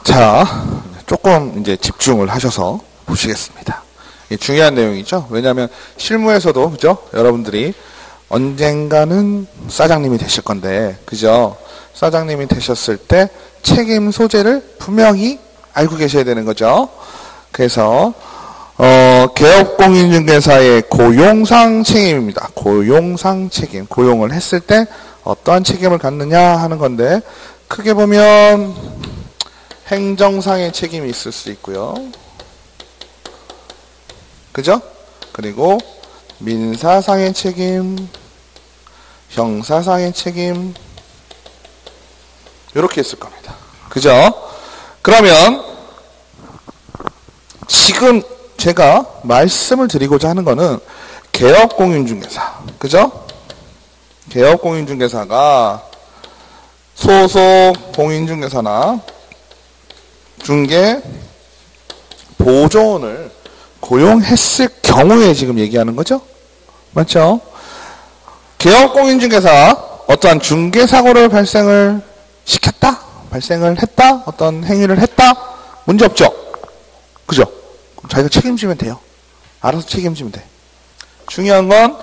자, 조금 이제 집중을 하셔서 보시겠습니다. 이게 중요한 내용이죠. 왜냐하면 실무에서도 그죠? 여러분들이 언젠가는 사장님이 되실 건데, 그죠? 사장님이 되셨을 때 책임 소재를 분명히 알고 계셔야 되는 거죠. 그래서 개업공인중개사의 고용상 책임입니다. 고용상 책임. 고용을 했을 때 어떠한 책임을 갖느냐 하는 건데, 크게 보면 행정상의 책임이 있을 수 있고요. 그죠? 그리고 민사상의 책임, 형사상의 책임, 이렇게 있을 겁니다. 그죠? 그러면 지금 제가 말씀을 드리고자 하는 거는 개업공인중개사, 그죠? 개업공인중개사가 소속 공인중개사나 중개 보조원을 고용했을 경우에 지금 얘기하는 거죠? 맞죠? 개업공인중개사 어떠한 중개사고를 발생을 시켰다? 발생을 했다? 어떤 행위를 했다? 문제 없죠? 그죠? 그럼 자기가 책임지면 돼요. 알아서 책임지면 돼. 중요한 건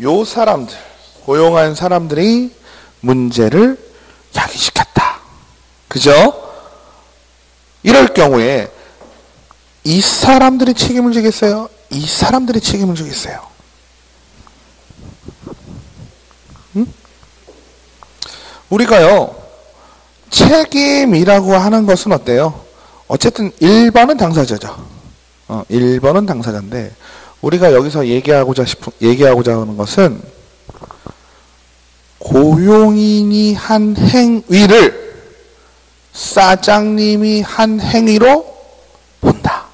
요 사람들, 고용한 사람들이 문제를 야기시켰다. 그죠? 이럴 경우에 이 사람들이 책임을 지겠어요? 이 사람들이 책임을 지겠어요? 응? 우리가요, 책임이라고 하는 것은 어때요? 어쨌든 1번은 당사자죠. 1번은 당사자인데, 우리가 여기서 얘기하고자 하는 것은 고용인이 한 행위를 사장님이 한 행위로 본다.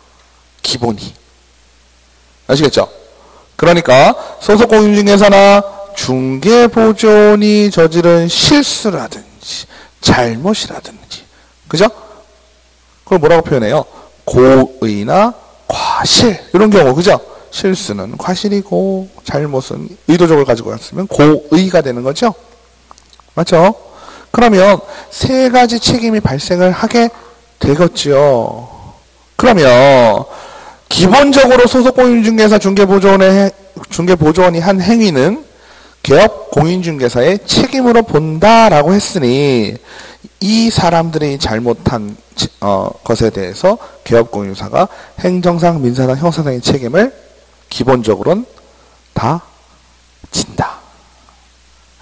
기본이. 아시겠죠? 그러니까 소속공인중개사나 중개보조원이 저지른 실수라든지 잘못이라든지, 그죠? 그걸 뭐라고 표현해요? 고의나 과실, 이런 경우, 그죠? 실수는 과실이고 잘못은 의도적으로 가지고 왔으면 고의가 되는 거죠? 맞죠? 그러면 세 가지 책임이 발생을 하게 되겠죠. 그러면 기본적으로 소속공인중개사 중개보조원이 한 행위는 개업공인중개사의 책임으로 본다라고 했으니 이 사람들이 잘못한 것에 대해서 개업공인중개사가 행정상, 민사상, 형사상의 책임을 기본적으로는 다 진다.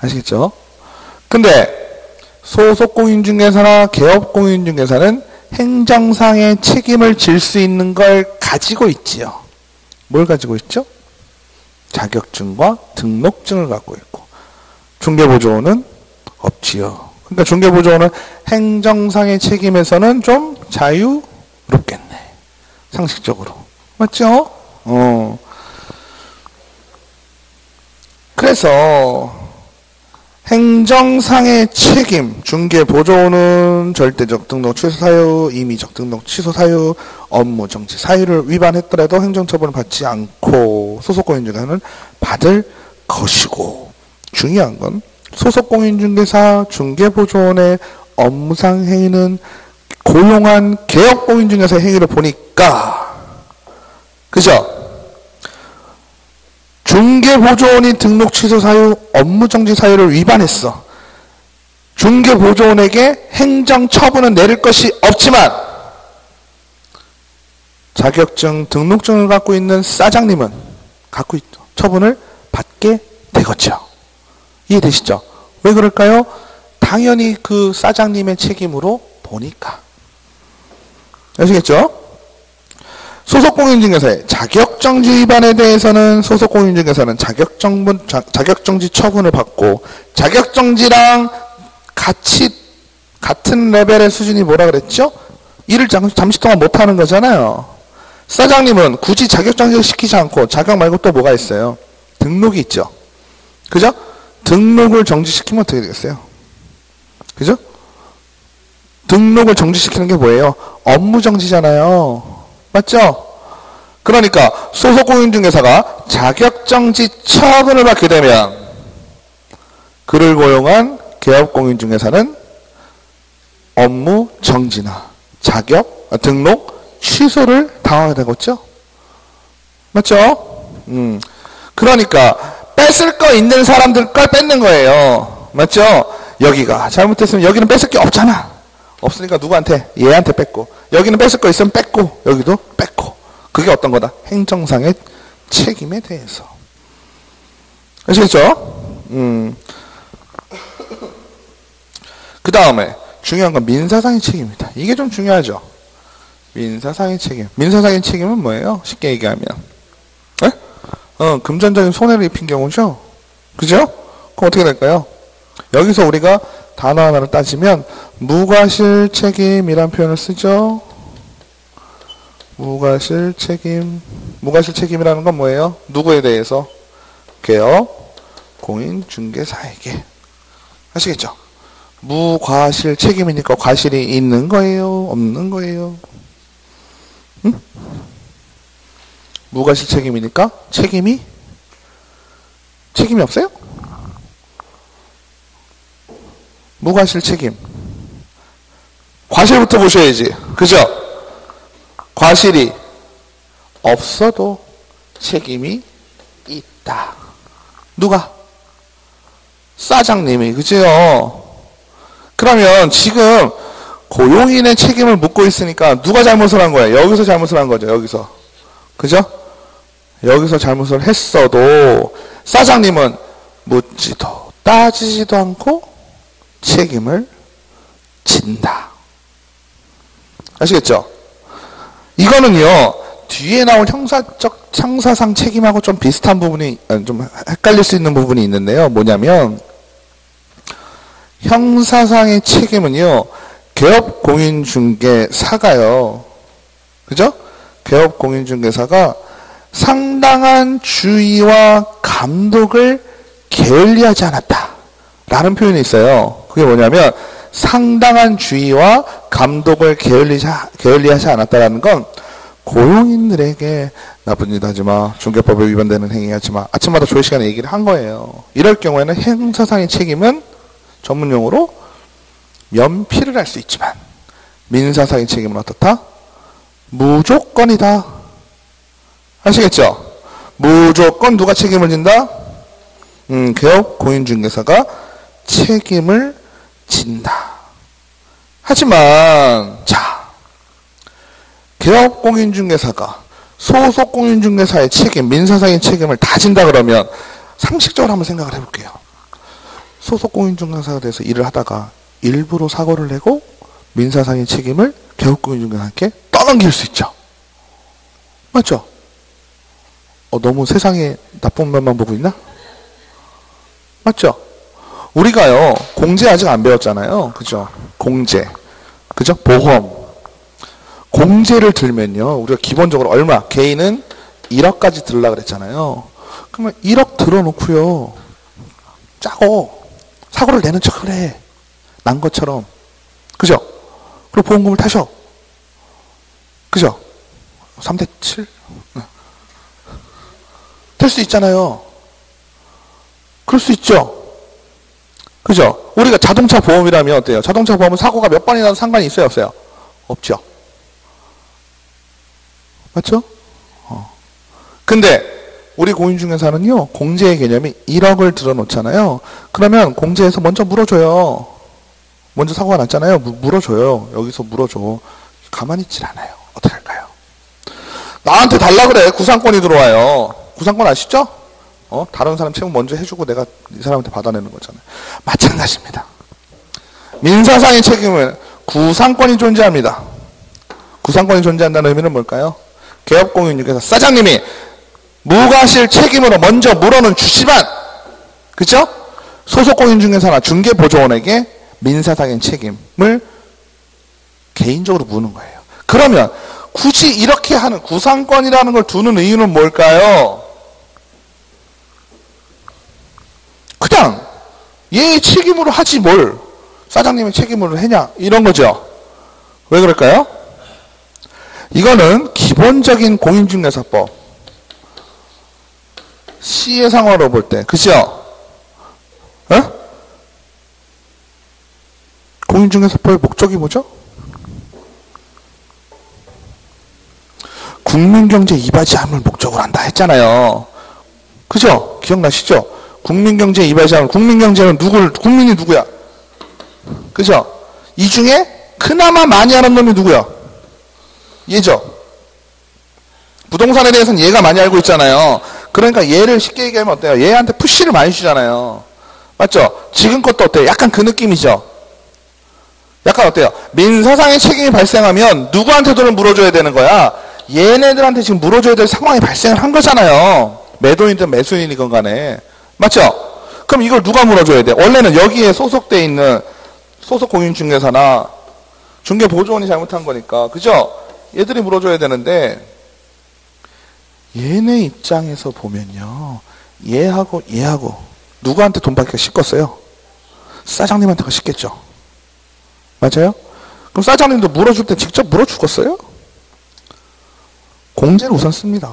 아시겠죠? 근데 소속공인중개사나 개업공인중개사는 행정상의 책임을 질 수 있는 걸 가지고 있지요. 뭘 가지고 있죠? 자격증과 등록증을 갖고 있고, 중개보조원은 없지요. 그러니까 중개보조원은 행정상의 책임에서는 좀 자유롭겠네. 상식적으로. 맞죠? 그래서 행정상의 책임, 중개보조원은 절대적 등록 취소 사유, 임의적 등록 취소 사유, 업무 정지 사유를 위반했더라도 행정처분을 받지 않고 소속공인중개사는 받을 것이고, 중요한 건 소속공인중개사, 중개보조원의 업무상 행위는 고용한 개업공인중개사의 행위를 보니까, 그죠? 중개보조원이 등록 취소 사유, 업무정지 사유를 위반했어. 중개보조원에게 행정처분은 내릴 것이 없지만 자격증, 등록증을 갖고 있는 사장님은 처분을 받게 되겠죠. 이해되시죠? 왜 그럴까요? 당연히 그 사장님의 책임으로 보니까. 아시겠죠? 소속공인중개사의 자격정지 위반에 대해서는 소속공인중개사는 자격정지 처분을 받고, 자격정지랑 같은 레벨의 수준이 뭐라 그랬죠? 일을 잠시 동안 못하는 거잖아요. 사장님은 굳이 자격정지를 시키지 않고 자격 말고 또 뭐가 있어요? 등록이 있죠. 그죠? 등록을 정지시키면 어떻게 되겠어요? 그죠? 등록을 정지시키는 게 뭐예요? 업무정지잖아요. 맞죠? 그러니까 소속공인중개사가 자격정지 처분을 받게 되면 그를 고용한 개업공인중개사는 업무정지나 등록 취소를 당하게 되겠죠? 맞죠? 그러니까 뺏을 거 있는 사람들 걸 뺏는 거예요. 맞죠? 여기가 잘못했으면 여기는 뺏을 게 없잖아. 없으니까 누구한테? 얘한테 뺏고. 여기는 뺏을 거 있으면 뺏고 여기도 뺏고. 그게 어떤 거다? 행정상의 책임에 대해서. 아시겠죠? 그 다음에 중요한 건 민사상의 책임입니다. 이게 좀 중요하죠. 민사상의 책임. 민사상의 책임은 뭐예요? 쉽게 얘기하면 에? 금전적인 손해를 입힌 경우죠. 그죠? 그럼 어떻게 될까요? 여기서 우리가 단어 하나를 따지면 무과실책임이란 표현을 쓰죠. 무과실책임. 무과실책임이라는 건 뭐예요? 누구에 대해서? 개업, 공인중개사에게. 아시겠죠? 무과실책임이니까 과실이 있는 거예요? 없는 거예요? 응? 무과실책임이니까 책임이 없어요? 무과실책임. 과실부터 보셔야지. 그죠? 과실이 없어도 책임이 있다. 누가? 사장님이. 그죠? 그러면 지금 고용인의 책임을 묻고 있으니까 누가 잘못을 한 거예요? 여기서 잘못을 한 거죠. 여기서. 그죠? 여기서 잘못을 했어도 사장님은 묻지도 따지지도 않고 책임을 진다. 아시겠죠? 이거는요, 뒤에 나올 형사상 책임하고 좀 비슷한 부분이, 좀 헷갈릴 수 있는 부분이 있는데요. 뭐냐면, 형사상의 책임은요, 개업공인중개사가요. 그죠? 개업공인중개사가 상당한 주의와 감독을 게을리하지 않았다. 라는 표현이 있어요. 그게 뭐냐면, 상당한 주의와 감독을 게을리하지 않았다라는 건, 고용인들에게 나쁜 일 하지 마, 중개법에 위반되는 행위 하지 마, 아침마다 조회 시간에 얘기를 한 거예요. 이럴 경우에는 형사상의 책임은 전문용어로 면피를 할 수 있지만, 민사상의 책임은 어떻다? 무조건이다. 아시겠죠? 무조건 누가 책임을 진다? 개업 공인중개사가 책임을 진다. 하지만 자, 개업 공인중개사가 소속 공인중개사의 책임, 민사상의 책임을 다 진다 그러면 상식적으로 한번 생각을 해볼게요. 소속 공인중개사에 대해서 일을 하다가 일부러 사고를 내고 민사상의 책임을 개업 공인중개사한테 떠넘길 수 있죠. 맞죠? 너무 세상에 나쁜 면만 보고 있나? 맞죠? 우리가요, 공제 아직 안 배웠잖아요. 그죠? 공제. 그죠? 보험. 공제를 들면요, 우리가 기본적으로 얼마? 개인은 1억까지 들으려고 그랬잖아요. 그러면 1억 들어놓고요, 짜고, 사고를 내는 척을 해. 난 것처럼. 그죠? 그리고 보험금을 타셔. 그죠? 3대 7? 될 수 있잖아요. 그럴 수 있죠. 그죠? 우리가 자동차 보험이라면 어때요? 자동차 보험은 사고가 몇 번이 나도 상관이 있어요, 없어요? 없죠. 맞죠? 근데 우리 공인중개사는요, 공제의 개념이 1억을 들어놓잖아요. 그러면 공제에서 먼저 물어줘요. 먼저 사고가 났잖아요. 물어줘요. 여기서 물어줘. 가만히 있질 않아요. 어떻게 할까요? 나한테 달라 그래. 구상권이 들어와요. 구상권 아시죠? 다른 사람 채무 먼저 해주고 내가 이 사람한테 받아내는 거잖아요. 마찬가지입니다. 민사상의 책임은 구상권이 존재합니다. 구상권이 존재한다는 의미는 뭘까요? 개업공인중개사 사장님이 무과실 책임으로 먼저 물어는 주지만, 그죠? 소속공인중개사나 중개보조원에게 민사상의 책임을 개인적으로 묻는 거예요. 그러면 굳이 이렇게 하는 구상권이라는 걸 두는 이유는 뭘까요? 그냥 얘의 책임으로 하지 뭘 사장님의 책임으로 하냐, 이런 거죠. 왜 그럴까요? 이거는 기본적인 공인중개사법 시혜상으로 볼 때, 그죠? 공인중개사법의 목적이 뭐죠? 국민경제 이바지함을 목적으로 한다 했잖아요. 그죠? 기억나시죠? 국민경제 이바지함. 국민경제는 국민이 누구야? 그죠? 이 중에 그나마 많이 하는 놈이 누구야? 얘죠. 부동산에 대해서는 얘가 많이 알고 있잖아요. 그러니까 얘를 쉽게 얘기하면 어때요? 얘한테 푸시를 많이 주잖아요. 맞죠? 지금 것도 어때요? 약간 그 느낌이죠. 약간 어때요? 민사상의 책임이 발생하면 누구한테 돈을 물어줘야 되는 거야? 얘네들한테 지금 물어줘야 될 상황이 발생을 한 거잖아요. 매도인이든 매수인이건 간에. 맞죠? 그럼 이걸 누가 물어줘야 돼? 원래는 여기에 소속돼 있는 소속공인중개사나 중개보조원이 잘못한 거니까. 그죠? 얘들이 물어줘야 되는데 얘네 입장에서 보면요. 얘하고 누구한테 돈 받기가 쉽겠어요? 사장님한테가 쉽겠죠. 맞아요? 그럼 사장님도 물어줄 때 직접 물어주겠어요? 공제를 우선 씁니다.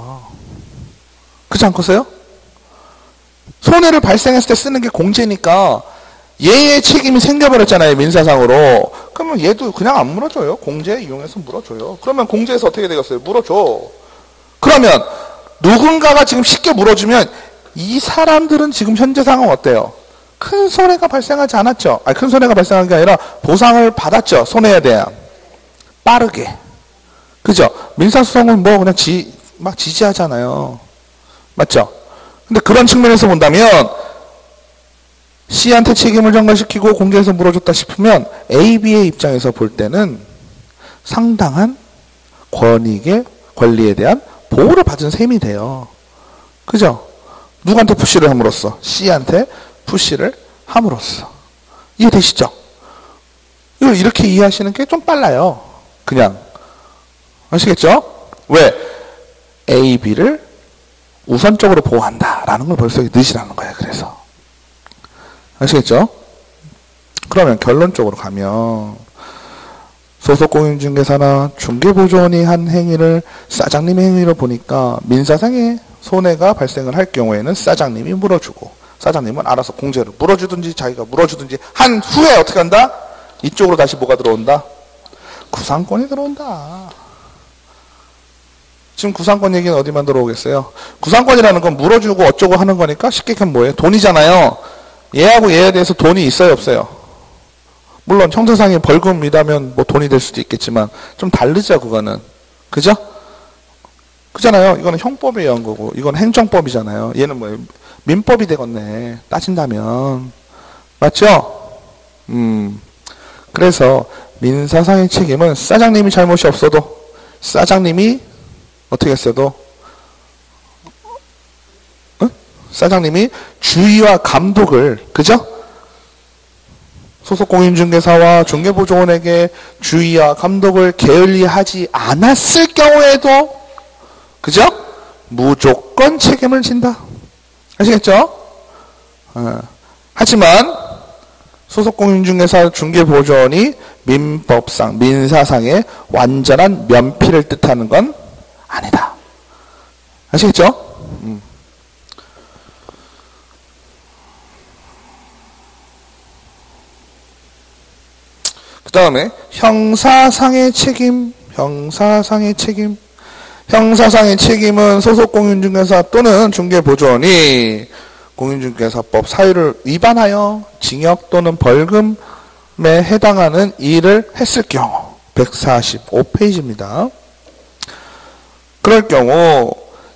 그렇지 않겠어요? 손해를 발생했을 때 쓰는 게 공제니까 얘의 책임이 생겨버렸잖아요. 민사상으로. 그러면 얘도 그냥 안 물어줘요. 공제 이용해서 물어줘요. 그러면 공제에서 어떻게 되겠어요? 물어줘. 그러면 누군가가 지금 쉽게 물어주면 이 사람들은 지금 현재 상황 어때요? 큰 손해가 발생하지 않았죠. 아니, 큰 손해가 발생한 게 아니라 보상을 받았죠. 손해에 대한. 빠르게. 그죠? 민사소송은 뭐 그냥 막 지지하잖아요. 맞죠? 근데 그런 측면에서 본다면 C한테 책임을 전가시키고 공개해서 물어줬다 싶으면 A, B의 입장에서 볼 때는 상당한 권리에 대한 보호를 받은 셈이 돼요. 그죠? 누구한테 푸시를 함으로써? C한테 푸시를 함으로써. 이해되시죠? 이걸 이렇게 이해하시는 게 좀 빨라요. 그냥. 아시겠죠? 왜? A, B를 우선적으로 보호한다라는 걸 벌써 넣으시라는 거예요. 그래서. 아시겠죠? 그러면 결론적으로 가면 소속공인중개사나 중개보조원이 한 행위를 사장님의 행위로 보니까 민사상의 손해가 발생을 할 경우에는 사장님이 물어주고 사장님은 알아서 공제를 물어주든지 자기가 물어주든지 한 후에 어떻게 한다? 이쪽으로 다시 뭐가 들어온다? 구상권이 들어온다. 지금 구상권 얘기는 어디만 들어오겠어요? 구상권이라는 건 물어주고 어쩌고 하는 거니까 쉽게 얘기하면 뭐예요? 돈이잖아요. 얘하고 얘에 대해서 돈이 있어요, 없어요? 물론 형사상의 벌금이라면 뭐 돈이 될 수도 있겠지만 좀 다르죠, 그거는. 그죠? 그잖아요. 이거는 형법에 의한 거고 이건 행정법이잖아요. 얘는 뭐예요? 민법이 되겠네. 따진다면. 맞죠? 그래서 민사상의 책임은 사장님이 잘못이 없어도 사장님이 어떻게 했어도 사장님이 주의와 감독을, 그죠? 소속공인중개사와 중개보조원에게 주의와 감독을 게을리하지 않았을 경우에도, 그죠? 무조건 책임을 진다. 아시겠죠? 하지만 소속공인중개사 중개보조원이 민법상, 민사상의 완전한 면피를 뜻하는 건 아니다. 아시겠죠? 그 다음에 형사상의 책임. 형사상의 책임은 소속공인중개사 또는 중개보조원이 공인중개사법 사유를 위반하여 징역 또는 벌금에 해당하는 일을 했을 경우 145페이지입니다. 그럴 경우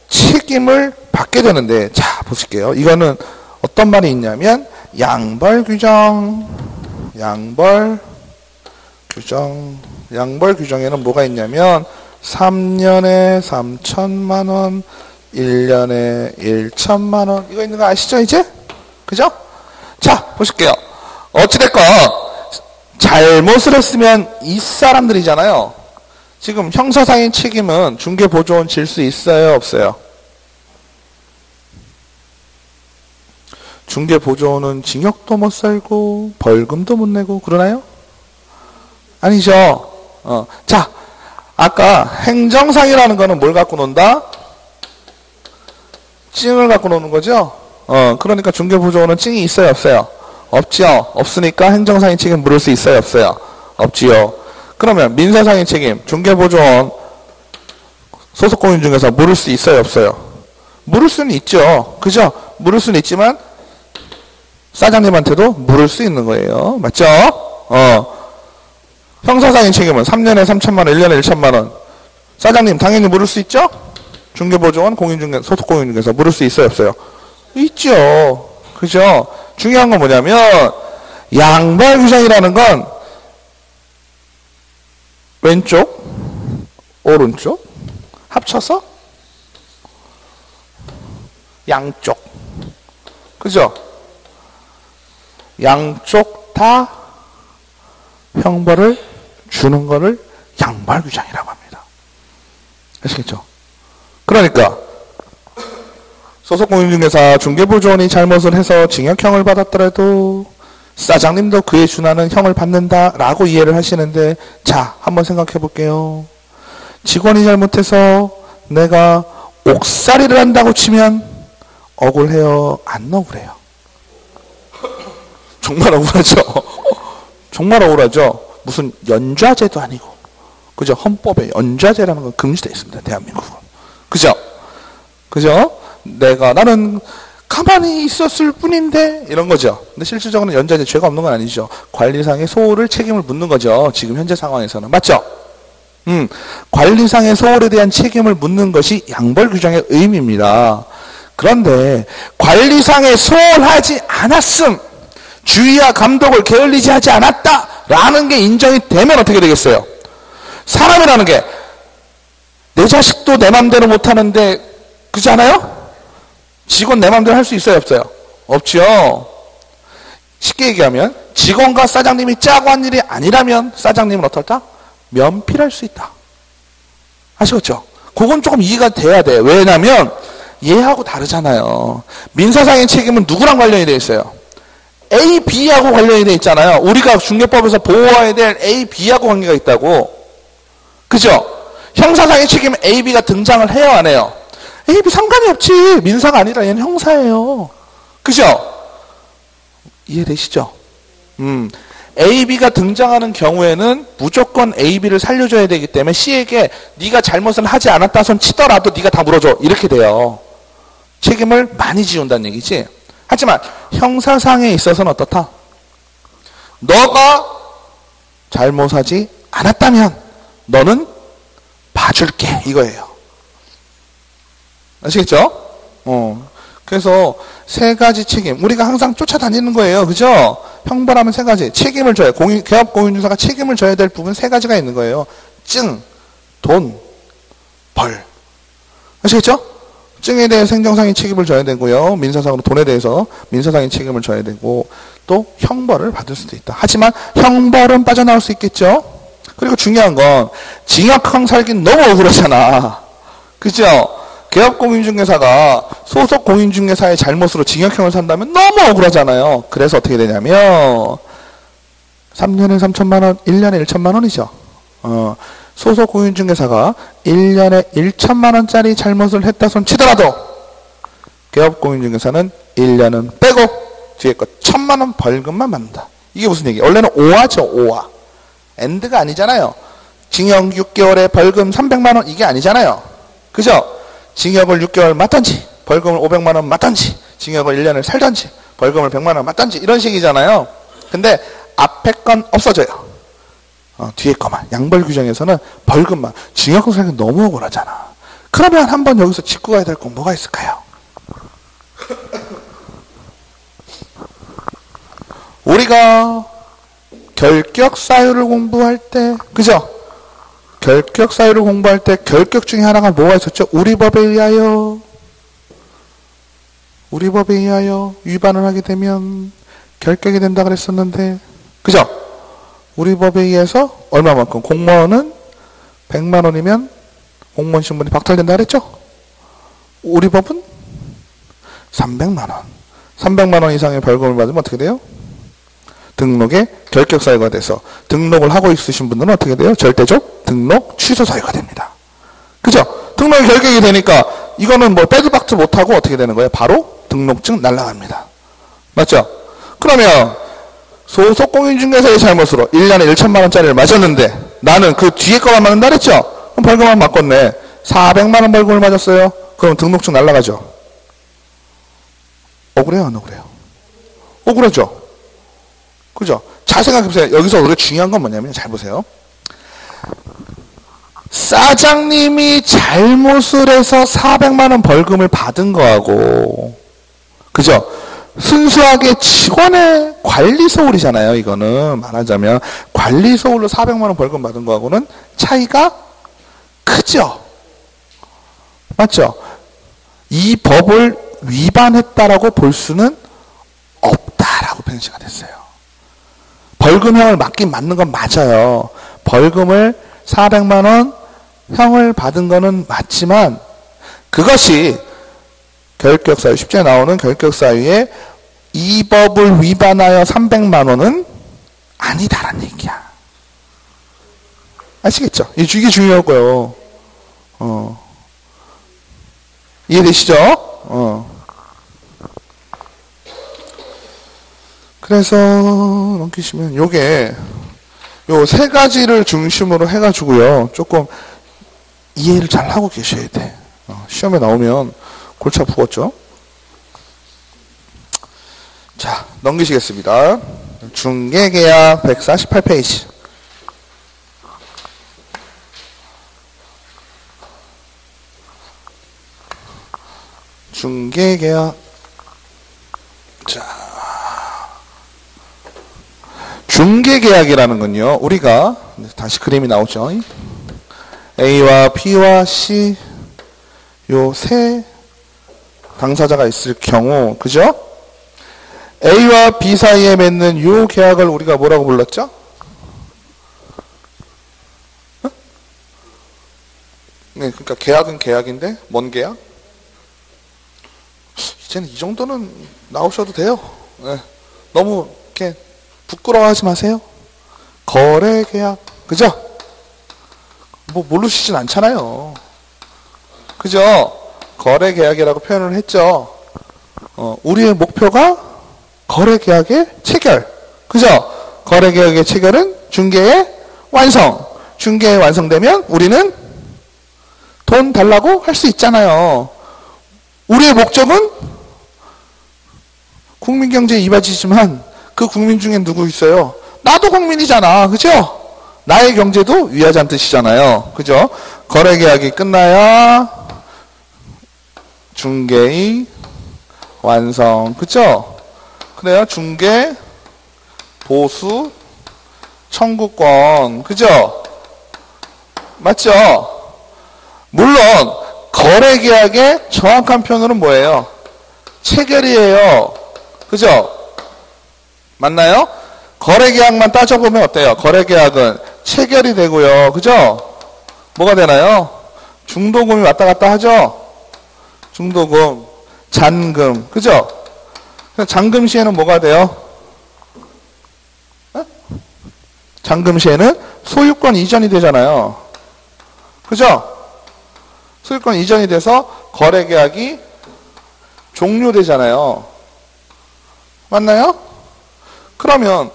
책임을 받게 되는데, 자 보실게요. 이거는 어떤 말이 있냐면 양벌규정에는 뭐가 있냐면 3년에 3천만 원, 1년에 1천만 원, 이거 있는 거 아시죠 이제? 그죠? 자 보실게요. 어찌됐건 잘못을 했으면 이 사람들이잖아요. 지금 형사상의 책임은 중개보조원 질 수 있어요, 없어요? 중개보조원은 징역도 못 살고 벌금도 못 내고 그러나요? 아니죠. 자, 아까 행정상이라는 거는 뭘 갖고 논다? 찡을 갖고 노는 거죠? 그러니까 중개보조원은 찡이 있어요, 없어요? 없지요. 없으니까 행정상의 책임 물을 수 있어요, 없어요? 없지요. 그러면 민사상의 책임, 중개보조원 소속 공인중개사 물을 수 있어요, 없어요? 물을 수는 있죠. 그죠? 물을 수는 있지만 사장님한테도 물을 수 있는 거예요. 맞죠? 형사상의 책임은 3년에 3천만 원, 1년에 1천만 원. 사장님 당연히 물을 수 있죠? 중개보조원, 공인중개, 소속 공인중개사 물을 수 있어요, 없어요? 있죠. 그죠? 중요한 건 뭐냐면 양발 규정이라는 건 왼쪽, 오른쪽 합쳐서 양쪽. 그죠? 양쪽 다 형벌을 주는 거를 양발 규정이라고 합니다. 아시겠죠? 그러니까 소속 공인중개사 중개보조원이 잘못을 해서 징역형을 받았더라도 사장님도 그에 준하는 형을 받는다라고 이해를 하시는데, 자, 한번 생각해 볼게요. 직원이 잘못해서 내가 옥살이를 한다고 치면 억울해요? 안 억울해요? 정말 억울하죠? 정말 억울하죠? 무슨 연좌제도 아니고. 그죠? 헌법에 연좌제라는 건 금지되어 있습니다. 대한민국은. 그죠? 그죠? 나는 가만히 있었을 뿐인데 이런 거죠. 근데 실질적으로는 연좌제 죄가 없는 건 아니죠. 관리상의 소홀을 책임을 묻는 거죠. 지금 현재 상황에서는. 맞죠? 관리상의 소홀에 대한 책임을 묻는 것이 양벌 규정의 의미입니다. 그런데 관리상의 소홀하지 않았음, 주의와 감독을 게을리지 하지 않았다라는 게 인정이 되면 어떻게 되겠어요? 사람이라는 게 내 자식도 내 맘대로 못하는데 그렇지 않아요? 직원 내 맘대로 할 수 있어요, 없어요? 없죠. 쉽게 얘기하면 직원과 사장님이 짜고 한 일이 아니라면 사장님은 어떨까? 면피할 수 있다. 아시겠죠? 그건 조금 이해가 돼야 돼. 왜냐면 얘하고 다르잖아요. 민사상의 책임은 누구랑 관련이 되어 있어요? A, B하고 관련이 되어 있잖아요. 우리가 중개법에서 보호해야 될 A, B하고 관계가 있다고. 그죠? 형사상의 책임은 A, B가 등장을 해요, 안 해요? A, B 상관이 없지. 민사가 아니라 얘는 형사예요. 그죠? 이해되시죠? A, B가 등장하는 경우에는 무조건 A, B를 살려줘야 되기 때문에 C에게 네가 잘못을 하지 않았다 손 치더라도 네가 다 물어줘. 이렇게 돼요. 책임을 많이 지운다는 얘기지. 하지만 형사상에 있어서는 어떻다? 너가 잘못하지 않았다면 너는 봐줄게 이거예요. 아시겠죠? 그래서 세 가지 책임 우리가 항상 쫓아다니는 거예요. 그죠? 형벌하면 세 가지 책임을 져요. 개업공인중개사가 책임을 져야 될 부분 세 가지가 있는 거예요. 증, 돈, 벌. 아시겠죠? 증에 대해서 행정상의 책임을 져야 되고요. 민사상으로 돈에 대해서 민사상의 책임을 져야 되고 또 형벌을 받을 수도 있다. 하지만 형벌은 빠져나올 수 있겠죠? 그리고 중요한 건 징역형 살긴 너무 억울하잖아. 그죠? 개업공인중개사가 소속 공인중개사의 잘못으로 징역형을 산다면 너무 억울하잖아요. 그래서 어떻게 되냐면 3년에 3천만 원, 1년에 1천만 원이죠. 소속 공인중개사가 1년에 1천만 원짜리 잘못을 했다 손 치더라도 개업공인중개사는 1년은 빼고 뒤에 거 1천만 원 벌금만 받는다. 이게 무슨 얘기예요? 원래는 오화죠, 오화. 엔드가 아니잖아요. 징역 6개월에 벌금 300만 원 이게 아니잖아요. 그죠? 징역을 6개월 맞든지 벌금을 500만 원 맞든지 징역을 1년을 살든지 벌금을 100만 원 맞든지 이런 식이잖아요. 근데 앞에 건 없어져요. 뒤에 거만. 양벌 규정에서는 벌금만. 징역형 살기 너무 억울하잖아. 그러면 한번 여기서 짚고 가야 될 건 뭐가 있을까요? 우리가 결격 사유를 공부할 때, 그죠? 결격 사유를 공부할 때 결격 중에 하나가 뭐가 있었죠? 우리 법에 의하여 위반을 하게 되면 결격이 된다 그랬었는데, 그죠? 우리 법에 의해서 얼마만큼? 공무원은 100만 원이면 공무원 신분이 박탈된다 그랬죠? 우리 법은 300만 원. 300만 원 이상의 벌금을 받으면 어떻게 돼요? 등록에 결격 사유가 돼서 등록을 하고 있으신 분들은 어떻게 돼요? 절대적 등록 취소 사유가 됩니다. 그죠? 등록이 결격이 되니까 이거는 뭐 빼도 박도 못하고 어떻게 되는 거예요? 바로 등록증 날라갑니다. 맞죠? 그러면 소속 공인중개사의 잘못으로 1년에 1천만 원짜리를 맞았는데 나는 그 뒤에 거만 맞는다 그랬죠? 그럼 벌금만 맞겠네. 400만 원 벌금을 맞았어요. 그럼 등록증 날라가죠. 억울해요, 안 억울해요? 억울하죠? 그죠? 잘 생각해보세요. 여기서 우리가 중요한 건 뭐냐면, 잘 보세요. 사장님이 잘못을 해서 400만 원 벌금을 받은 거하고, 그죠? 순수하게 직원의 관리 소홀이잖아요. 이거는 말하자면 관리 소홀로 400만 원 벌금 받은 거하고는 차이가 크죠. 맞죠? 이 법을 위반했다라고 볼 수는 없다라고 편시가 됐어요. 벌금형을 맞긴 맞는 건 맞아요. 벌금을 400만 원 형을 받은 거는 맞지만 그것이 결격사유 10조에 나오는 결격사유에 이 법을 위반하여 300만 원은 아니다라는 얘기야. 아시겠죠? 이게 중요할 거예요. 이해되시죠? 그래서 넘기시면 요게 요 세 가지를 중심으로 해가지고요. 조금 이해를 잘 하고 계셔야 돼. 시험에 나오면 골치 아프겠죠? 자, 넘기시겠습니다. 중개계약 148페이지. 중개계약. 자, 중개계약이라는 건요, 우리가, 다시 그림이 나오죠. A와 B와 C, 요 세 당사자가 있을 경우, 그죠? A와 B 사이에 맺는 요 계약을 우리가 뭐라고 불렀죠? 네, 그러니까 계약은 계약인데, 뭔 계약? 이제는 이 정도는 나오셔도 돼요. 네, 너무 이렇게 부끄러워하지 마세요. 거래 계약, 그죠? 뭐 모르시진 않잖아요. 그죠? 거래 계약이라고 표현을 했죠. 우리의 목표가 거래 계약의 체결, 그죠? 거래 계약의 체결은 중개의 완성. 중개의 완성되면 우리는 돈 달라고 할 수 있잖아요. 우리의 목적은 국민경제에 이바지지만 그 국민 중에 누구 있어요? 나도 국민이잖아. 그죠? 나의 경제도 위하자는 뜻이잖아요. 그죠? 거래계약이 끝나야 중개의 완성. 그죠? 그래야 중개, 보수, 청구권. 그죠? 맞죠? 물론 거래계약의 정확한 표현은 뭐예요? 체결이에요. 그죠? 맞나요? 거래계약만 따져보면 어때요? 거래계약은 체결이 되고요. 그죠? 뭐가 되나요? 중도금이 왔다 갔다 하죠? 중도금, 잔금. 그죠? 잔금 시에는 뭐가 돼요? 잔금 시에는 소유권 이전이 되잖아요. 그죠? 소유권 이전이 돼서 거래계약이 종료되잖아요. 맞나요? 그러면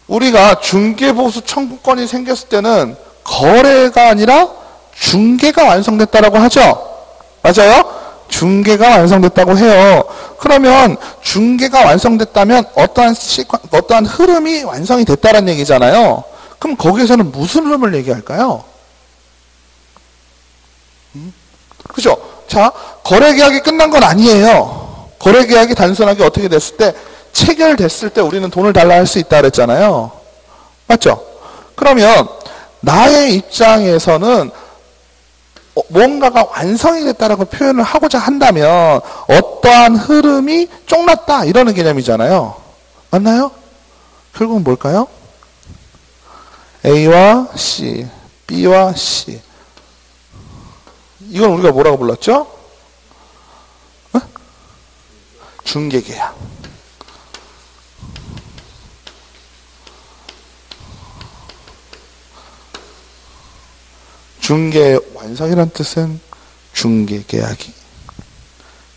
우리가 중개보수 청구권이 생겼을 때는 거래가 아니라 중개가 완성됐다라고 하죠. 맞아요? 중개가 완성됐다고 해요. 그러면 중개가 완성됐다면 어떠한 흐름이 완성이 됐다는 얘기잖아요. 그럼 거기에서는 무슨 흐름을 얘기할까요? 그죠? 자, 거래계약이 끝난 건 아니에요. 거래계약이 단순하게 어떻게 됐을 때 체결됐을 때 우리는 돈을 달라 할 수 있다 그랬잖아요. 맞죠? 그러면 나의 입장에서는 뭔가가 완성이 됐다라고 표현을 하고자 한다면 어떠한 흐름이 쫑났다 이러는 개념이잖아요. 맞나요? 결국은 뭘까요? A와 C, B와 C. 이건 우리가 뭐라고 불렀죠? 중개계약. 중개의 완성이라는 뜻은 중개계약이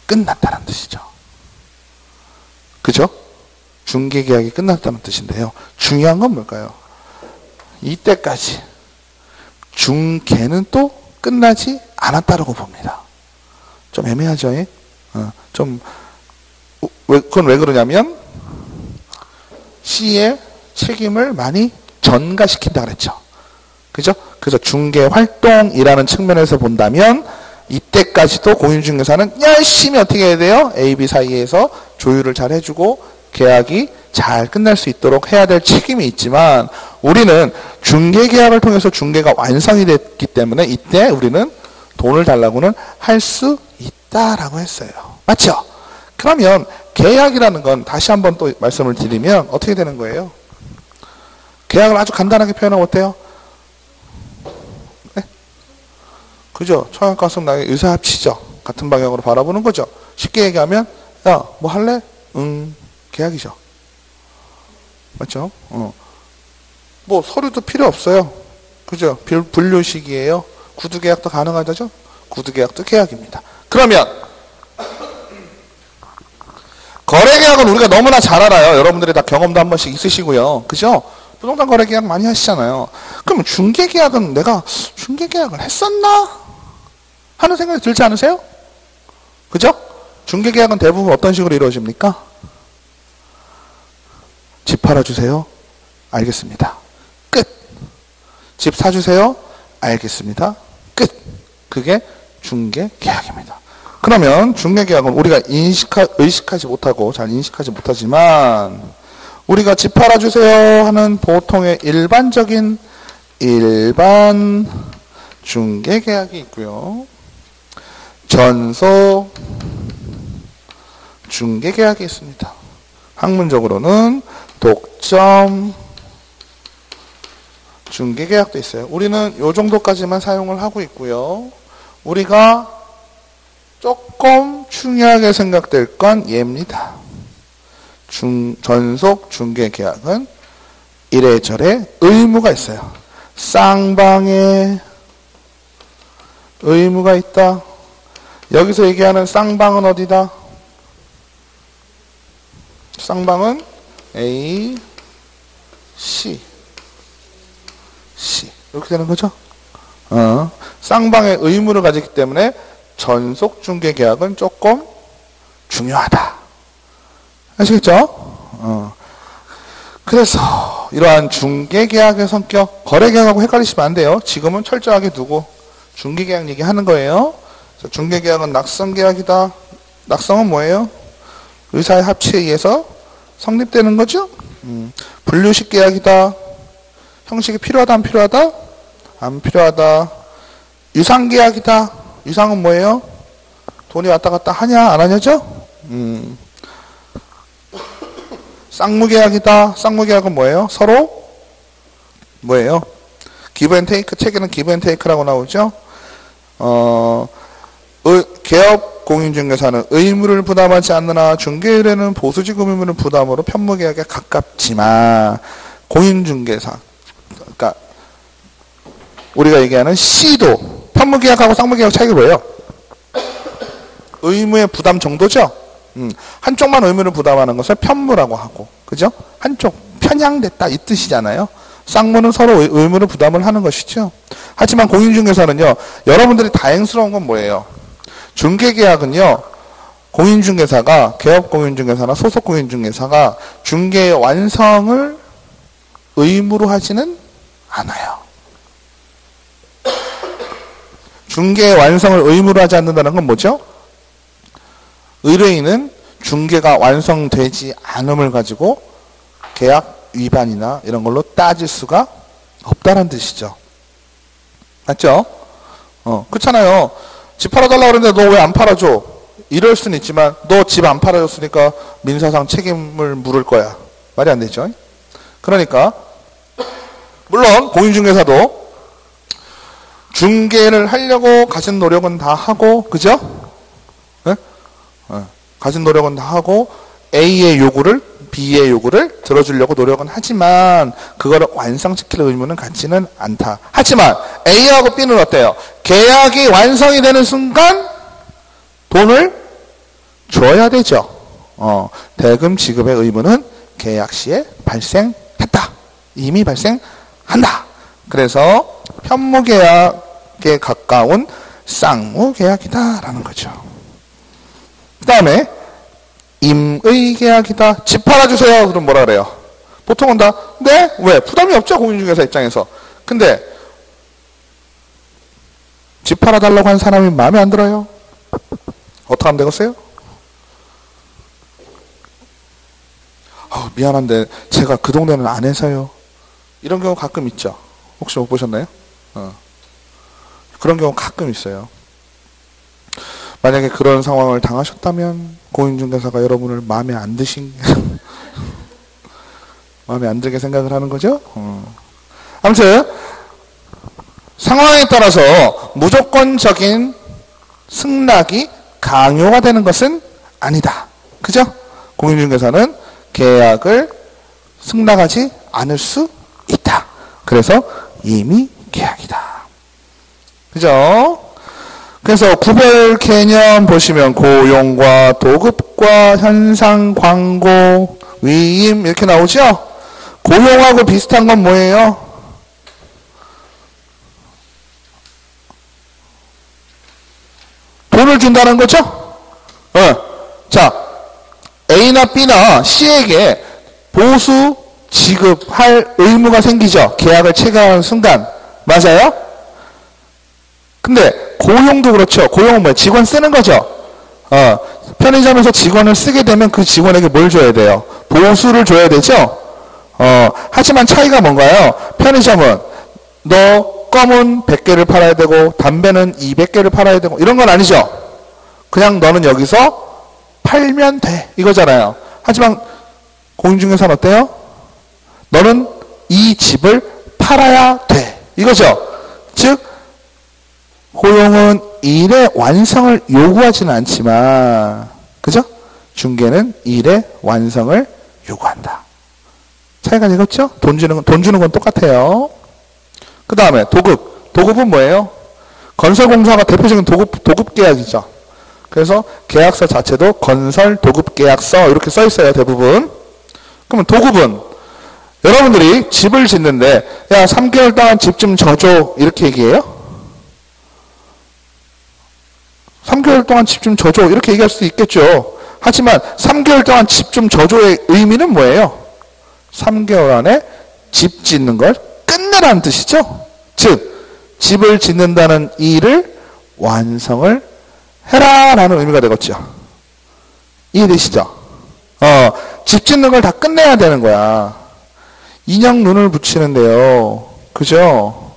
끝났다는 뜻이죠. 그죠? 중개계약이 끝났다는 뜻인데요. 중요한 건 뭘까요? 이때까지 중개는 또 끝나지 않았다라고 봅니다. 좀 애매하죠? 그건 왜 그러냐면 C의 책임을 많이 전가시킨다 그랬죠. 그죠? 그래서 중개활동이라는 측면에서 본다면 이때까지도 공인중개사는 열심히 어떻게 해야 돼요? A, B 사이에서 조율을 잘 해주고 계약이 잘 끝날 수 있도록 해야 될 책임이 있지만 우리는 중개계약을 통해서 중개가 완성이 됐기 때문에 이때 우리는 돈을 달라고는 할 수 있다라고 했어요. 맞죠? 그러면 계약이라는 건 다시 한번 또 말씀을 드리면 어떻게 되는 거예요? 계약을 아주 간단하게 표현하면 어때요? 네? 그죠? 청약과 승낙의 의사합치죠. 같은 방향으로 바라보는 거죠. 쉽게 얘기하면 야, 뭐 할래? 계약이죠. 맞죠? 뭐 서류도 필요 없어요. 그죠? 분류식이에요. 구두계약도 가능하죠? 구두계약도 계약입니다. 그러면 거래계약은 우리가 너무나 잘 알아요. 여러분들이 다 경험도 한 번씩 있으시고요. 그죠? 부동산 거래계약 많이 하시잖아요. 그럼 중개계약은 내가 중개계약을 했었나? 하는 생각이 들지 않으세요? 그죠? 중개계약은 대부분 어떤 식으로 이루어집니까? 집 팔아주세요. 알겠습니다. 끝. 집 사주세요. 알겠습니다. 끝. 그게 중개계약입니다. 그러면 중개계약은 우리가 의식하지 못하고 잘 인식하지 못하지만 우리가 집 팔아주세요 하는 보통의 일반 중개계약이 있고요. 전속 중개계약이 있습니다. 학문적으로는 독점 중개계약도 있어요. 우리는 이 정도까지만 사용을 하고 있고요. 우리가 조금 중요하게 생각될 건 얘입니다. 전속 중개계약은 이래저래 의무가 있어요. 쌍방에 의무가 있다. 여기서 얘기하는 쌍방은 어디다? 쌍방은 A, C 이렇게 되는 거죠. 쌍방의 의무를 가지기 때문에 전속 중개 계약은 조금 중요하다. 아시겠죠? 그래서 이러한 중개 계약의 성격, 거래 계약하고 헷갈리시면 안 돼요. 지금은 철저하게 두고 중개 계약 얘기하는 거예요. 중개 계약은 낙성 계약이다. 낙성은 뭐예요? 의사의 합치에 의해서 성립되는 거죠. 분류식 계약이다. 형식이 필요하다, 안 필요하다? 안 필요하다. 유상 계약이다. 유상은 뭐예요? 돈이 왔다 갔다 하냐, 안 하냐죠? 쌍무 계약이다. 쌍무 계약은 뭐예요? 서로 뭐예요? 기브 앤 테이크, 책에는 기브 앤 테이크라고 나오죠? 개업 공인중개사는 의무를 부담하지 않느나 중개의뢰는 보수지급 의무를 부담으로 편무계약에 가깝지만 공인중개사, 그러니까 우리가 얘기하는 C도 편무계약하고 쌍무계약 차이가 뭐예요? 의무의 부담 정도죠. 한쪽만 의무를 부담하는 것을 편무라고 하고, 그죠? 한쪽 편향됐다 이 뜻이잖아요. 쌍무는 서로 의무를 부담을 하는 것이죠. 하지만 공인중개사는요, 여러분들이 다행스러운 건 뭐예요? 중개계약은요, 공인중개사가, 개업공인중개사나 소속공인중개사가 중개의 완성을 의무로 하지는 않아요. 중개의 완성을 의무로 하지 않는다는 건 뭐죠? 의뢰인은 중개가 완성되지 않음을 가지고 계약 위반이나 이런 걸로 따질 수가 없다는 뜻이죠. 맞죠? 그렇잖아요. 집 팔아달라고 그러는데 너 왜 안 팔아줘? 이럴 수는 있지만 너 집 안 팔아줬으니까 민사상 책임을 물을 거야. 말이 안 되죠. 그러니까 물론 공인중개사도 중개를 하려고 가진 노력은 다 하고, 그죠? 네? 가진 노력은 다 하고 A의 요구를, B의 요구를 들어주려고 노력은 하지만 그거를 완성시킬 의무는 갖지는 않다. 하지만 A하고 B는 어때요? 계약이 완성이 되는 순간 돈을 줘야 되죠. 대금 지급의 의무는 계약 시에 발생했다. 이미 발생한다. 그래서 편무계약에 가까운 쌍무계약이다라는 거죠. 그 다음에 임의계약이다. 집 팔아주세요. 그럼 뭐라 그래요? 보통은 다 네? 왜? 부담이 없죠. 공인중개사 입장에서. 근데 집 팔아달라고 한 사람이 마음에 안 들어요. 어떻게 하면 되겠어요? 미안한데 제가 그 동네는 안 해서요. 이런 경우 가끔 있죠. 혹시 못 보셨나요? 그런 경우 가끔 있어요. 만약에 그런 상황을 당하셨다면 공인중개사가 여러분을 마음에 안 드신 마음에 안 들게 생각을 하는 거죠. 아무튼 상황에 따라서 무조건적인 승낙이 강요가 되는 것은 아니다. 그죠? 공인중개사는 계약을 승낙하지 않을 수 있다. 그래서 임의 계약이다. 그죠? 그래서 구별 개념 보시면 고용과 도급과 현상, 광고, 위임 이렇게 나오죠? 고용하고 비슷한 건 뭐예요? 돈을 준다는 거죠? 자, A나 B나 C에게 보수 지급할 의무가 생기죠. 계약을 체결하는 순간. 맞아요? 근데 고용도 그렇죠. 고용은 뭐예요? 직원 쓰는 거죠. 편의점에서 직원을 쓰게 되면 그 직원에게 뭘 줘야 돼요? 보수를 줘야 되죠. 하지만 차이가 뭔가요? 편의점은 너 껌은 100개를 팔아야 되고 담배는 200개를 팔아야 되고 이런 건 아니죠. 그냥 너는 여기서 팔면 돼 이거잖아요. 하지만 공인중개사는 어때요? 너는 이 집을 팔아야 돼 이거죠. 즉 고용은 일의 완성을 요구하지는 않지만 그죠? 중개는 일의 완성을 요구한다. 차이가 되겠죠? 돈 주는 건 똑같아요. 그 다음에 도급은 뭐예요? 건설공사가 대표적인 도급 계약이죠. 그래서 계약서 자체도 건설 도급 계약서 이렇게 써 있어요. 대부분. 그러면 도급은 여러분들이 집을 짓는데 야 3개월 동안 집 좀 져줘 이렇게 얘기해요? 3개월 동안 집 좀 져줘 이렇게 얘기할 수도 있겠죠. 하지만 3개월 동안 집 좀 져줘의 의미는 뭐예요? 3개월 안에 집 짓는 걸 끝내라는 뜻이죠. 즉 집을 짓는다는 일을 완성을 해라라는 의미가 되겠죠. 이해되시죠? 집 짓는 걸 다 끝내야 되는 거야. 인형 눈을 붙이는데요. 그죠?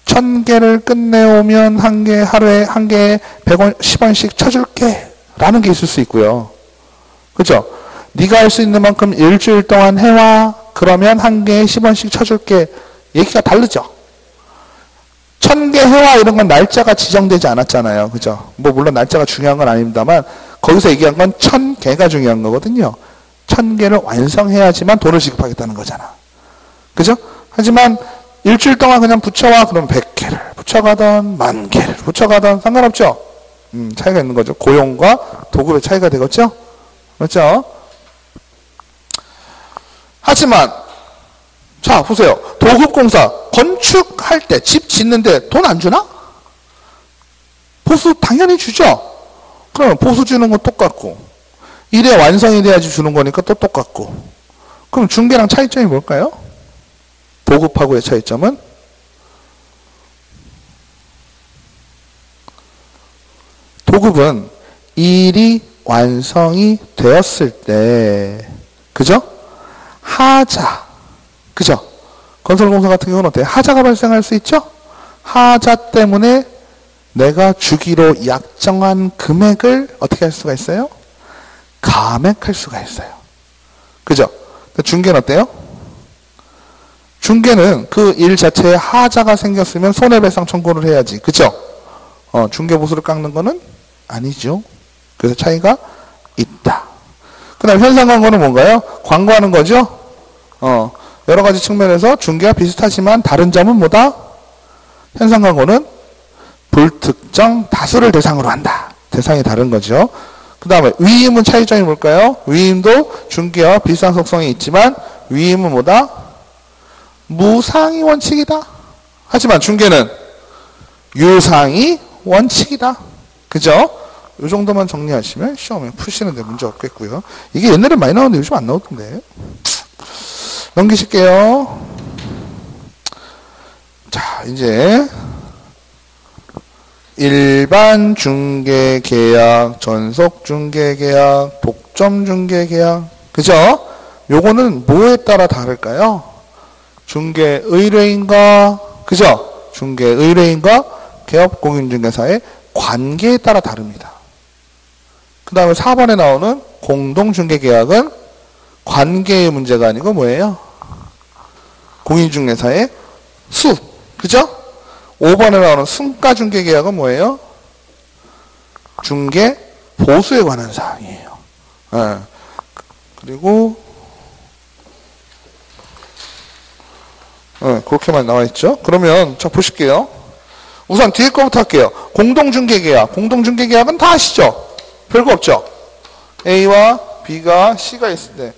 1000개를 끝내오면 하루에 한 개에 100원, 10원씩 쳐줄게 라는 게 있을 수 있고요. 그죠? 네가 할 수 있는 만큼 일주일 동안 해와. 그러면 한 개에 10원씩 쳐줄게. 얘기가 다르죠? 1000개 해와 이런 건 날짜가 지정되지 않았잖아요. 그죠? 뭐 물론 날짜가 중요한 건 아닙니다만 거기서 얘기한 건 1000개가 중요한 거거든요. 1000개를 완성해야지만 돈을 지급하겠다는 거잖아. 그죠? 하지만 일주일 동안 그냥 붙여와 그럼 100개를 붙여가던 10,000개를 붙여가던 상관없죠? 차이가 있는 거죠. 고용과 도급의 차이가 되겠죠? 그렇죠? 하지만 자 보세요. 도급공사 건축할 때 집 짓는데 돈 안 주나? 보수 당연히 주죠. 그러면 보수 주는 건 똑같고 일의 완성이 돼야지 주는 거니까 또 똑같고 그럼 중개랑 차이점이 뭘까요? 도급하고의 차이점은 도급은 일이 완성이 되었을 때 그죠? 하자 그죠? 건설공사 같은 경우는 어때요? 하자가 발생할 수 있죠? 하자 때문에 내가 주기로 약정한 금액을 어떻게 할 수가 있어요? 감액할 수가 있어요. 그죠? 중개는 어때요? 중개는 그 일 자체에 하자가 생겼으면 손해배상 청구를 해야지. 그죠? 중개보수를 깎는 거는 아니죠. 그래서 차이가 있다. 그 다음 현상광고는 뭔가요? 광고하는 거죠? 여러 가지 측면에서 중개와 비슷하지만 다른 점은 뭐다? 현상광고는 불특정 다수를 대상으로 한다. 대상이 다른 거죠. 그 다음에 위임은 차이점이 뭘까요? 위임도 중개와 비슷한 속성이 있지만 위임은 뭐다? 무상이 원칙이다. 하지만 중개는 유상이 원칙이다. 그죠? 이 정도만 정리하시면 시험에 푸시는데 문제 없겠고요. 이게 옛날에 많이 나오는데 요즘 안 나오던데. 넘기실게요. 자, 이제 일반 중개계약, 전속 중개계약, 독점 중개계약. 그죠? 요거는 뭐에 따라 다를까요? 중개 의뢰인과, 그죠? 중개 의뢰인과 개업 공인중개사의 관계에 따라 다릅니다. 그 다음에 4번에 나오는 공동중개계약은 관계의 문제가 아니고 뭐예요? 공인중개사의 수. 그죠? 5번에 나오는 순가중개계약은 뭐예요? 중개 보수에 관한 사항이에요. 네. 그리고 네, 그렇게만 나와 있죠. 그러면 자 보실게요. 우선 뒤에 거부터 할게요. 공동중개계약. 공동중개계약은 다 아시죠? 별거 없죠? A와 B가 C가 있을 때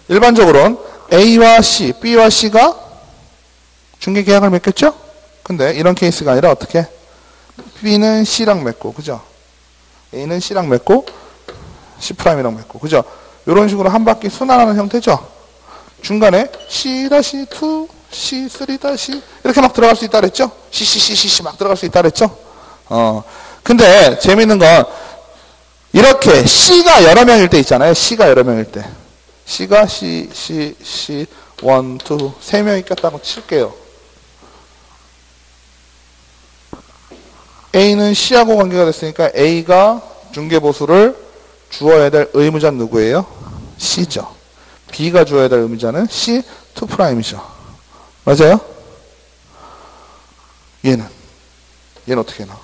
일반적으로는 A와 C, B와 C가 중개계약을 맺겠죠? 근데 이런 케이스가 아니라 어떻게? B는 C랑 맺고, 그죠? A는 C랑 맺고 C'이랑 맺고, 그죠? 이런 식으로 한 바퀴 순환하는 형태죠? 중간에 C-2, C3- 이렇게 막 들어갈 수 있다 그랬죠? C 막 들어갈 수 있다 그랬죠? 근데 재밌는 건 이렇게 C가 여러 명일 때 있잖아요. C가 여러 명일 때. C가 C, 1, 2, 3명이 꼈다고 칠게요. A는 C하고 관계가 됐으니까 A가 중개보수를 주어야 될 의무자는 누구예요? C죠. B가 주어야 될 의무자는 C2'이죠. 맞아요? 얘는 어떻게 나?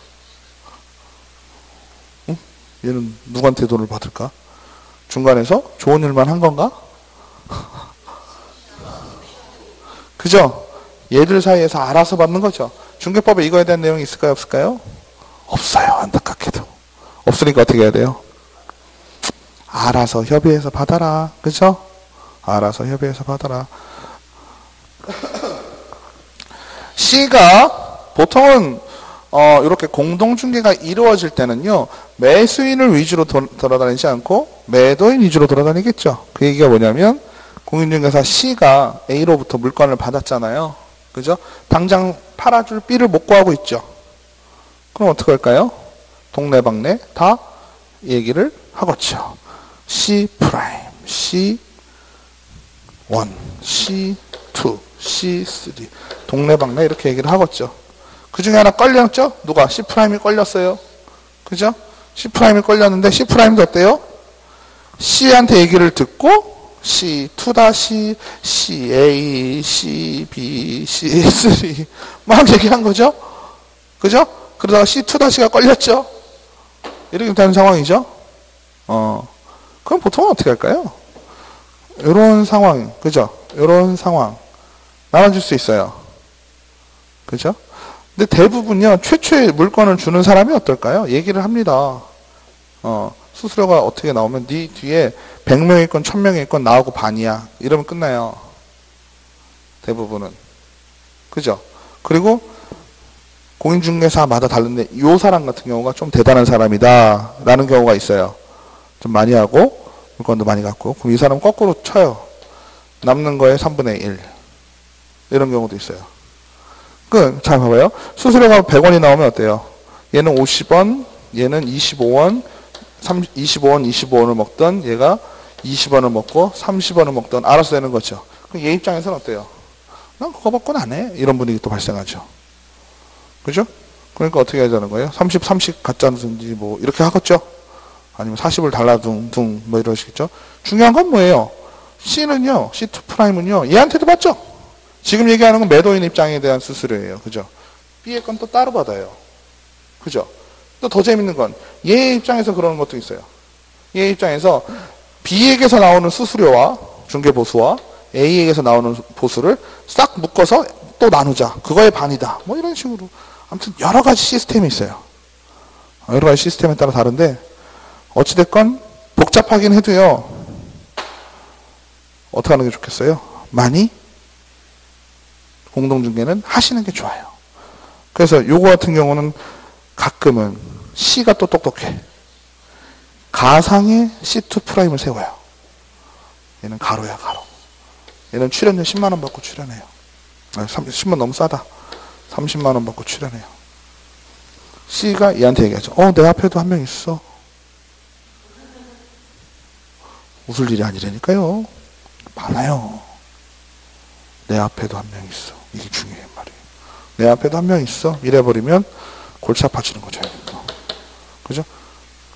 응? 얘는 누구한테 돈을 받을까? 중간에서 좋은 일만 한 건가? 그죠? 얘들 사이에서 알아서 받는 거죠. 중개법에 이거에 대한 내용이 있을까요? 없을까요? 없어요. 안타깝게도. 없으니까 어떻게 해야 돼요? 알아서 협의해서 받아라. 그죠? 알아서 협의해서 받아라. C가 보통은 이렇게 공동중개가 이루어질 때는요. 매수인을 위주로 돌아다니지 않고 매도인 위주로 돌아다니겠죠. 그 얘기가 뭐냐면 공인중개사 C가 A로부터 물건을 받았잖아요. 그죠? 당장 팔아줄 B를 못 구하고 있죠. 그럼 어떻게 할까요? 동네방네 다 얘기를 하겠죠. C', C1, C2, C3 동네방네 이렇게 얘기를 하겠죠. 그 중에 하나 걸렸죠? 누가? C'이 걸렸어요. 그죠? C'이 걸렸는데 C'도 어때요? C한테 얘기를 듣고 C2-, CA, CB, C3 막 얘기한 거죠? 그죠? 그러다가 C2-가 걸렸죠? 이렇게 되는 상황이죠? 그럼 보통은 어떻게 할까요? 이런 상황, 그죠? 이런 상황 나눠줄 수 있어요. 그죠? 근데 대부분요, 최초의 물건을 주는 사람이 어떨까요? 얘기를 합니다. 수수료가 어떻게 나오면 네 뒤에 100명의 건 1000명의 건 나오고 반이야. 이러면 끝나요. 대부분은. 그죠? 그리고 공인중개사마다 다른데 이 사람 같은 경우가 좀 대단한 사람이다 라는 경우가 있어요. 좀 많이 하고 물건도 많이 갖고 그럼 이 사람은 거꾸로 쳐요. 남는 거에 3분의 1 이런 경우도 있어요. 잘 봐봐요. 수수료가 100원이 나오면 어때요? 얘는 50원, 얘는 25원, 25원을 먹던 얘가 20원을 먹고 30원을 먹던 알아서 되는 거죠. 그럼 얘 입장에서는 어때요? 난 그거 받고는 안 해. 이런 분위기 또 발생하죠. 그죠? 그러니까 어떻게 하자는 거예요? 30 갖자든지 뭐 이렇게 하겠죠? 아니면 40을 달라둥 뭐 이러시겠죠? 중요한 건 뭐예요? C는요, C2'은요, 얘한테도 받죠? 지금 얘기하는 건 매도인 입장에 대한 수수료예요. 그죠? B의 건 또 따로 받아요. 그죠? 또 더 재밌는 건 얘 입장에서 그러는 것도 있어요. 얘 입장에서 B에게서 나오는 수수료와 중개보수와 A에게서 나오는 보수를 싹 묶어서 또 나누자. 그거의 반이다. 뭐 이런 식으로. 아무튼 여러 가지 시스템이 있어요. 여러 가지 시스템에 따라 다른데 어찌됐건 복잡하긴 해도요. 어떻게 하는 게 좋겠어요? 많이 공동중개는 하시는 게 좋아요. 그래서 요거 같은 경우는 가끔은 C가 또 똑똑해. 가상의 C2'을 세워요. 얘는 가로야, 가로. 얘는 출연료 10만원 받고 출연해요. 10만 너무 싸다. 30만원 받고 출연해요. C가 얘한테 얘기하죠. 내 앞에도 한 명 있어. 웃을 일이 아니라니까요. 많아요. 내 앞에도 한 명 있어. 이게 중요해 말이에요. 내 앞에도 한 명 있어. 이래버리면 골치 아파지는 거죠. 그죠?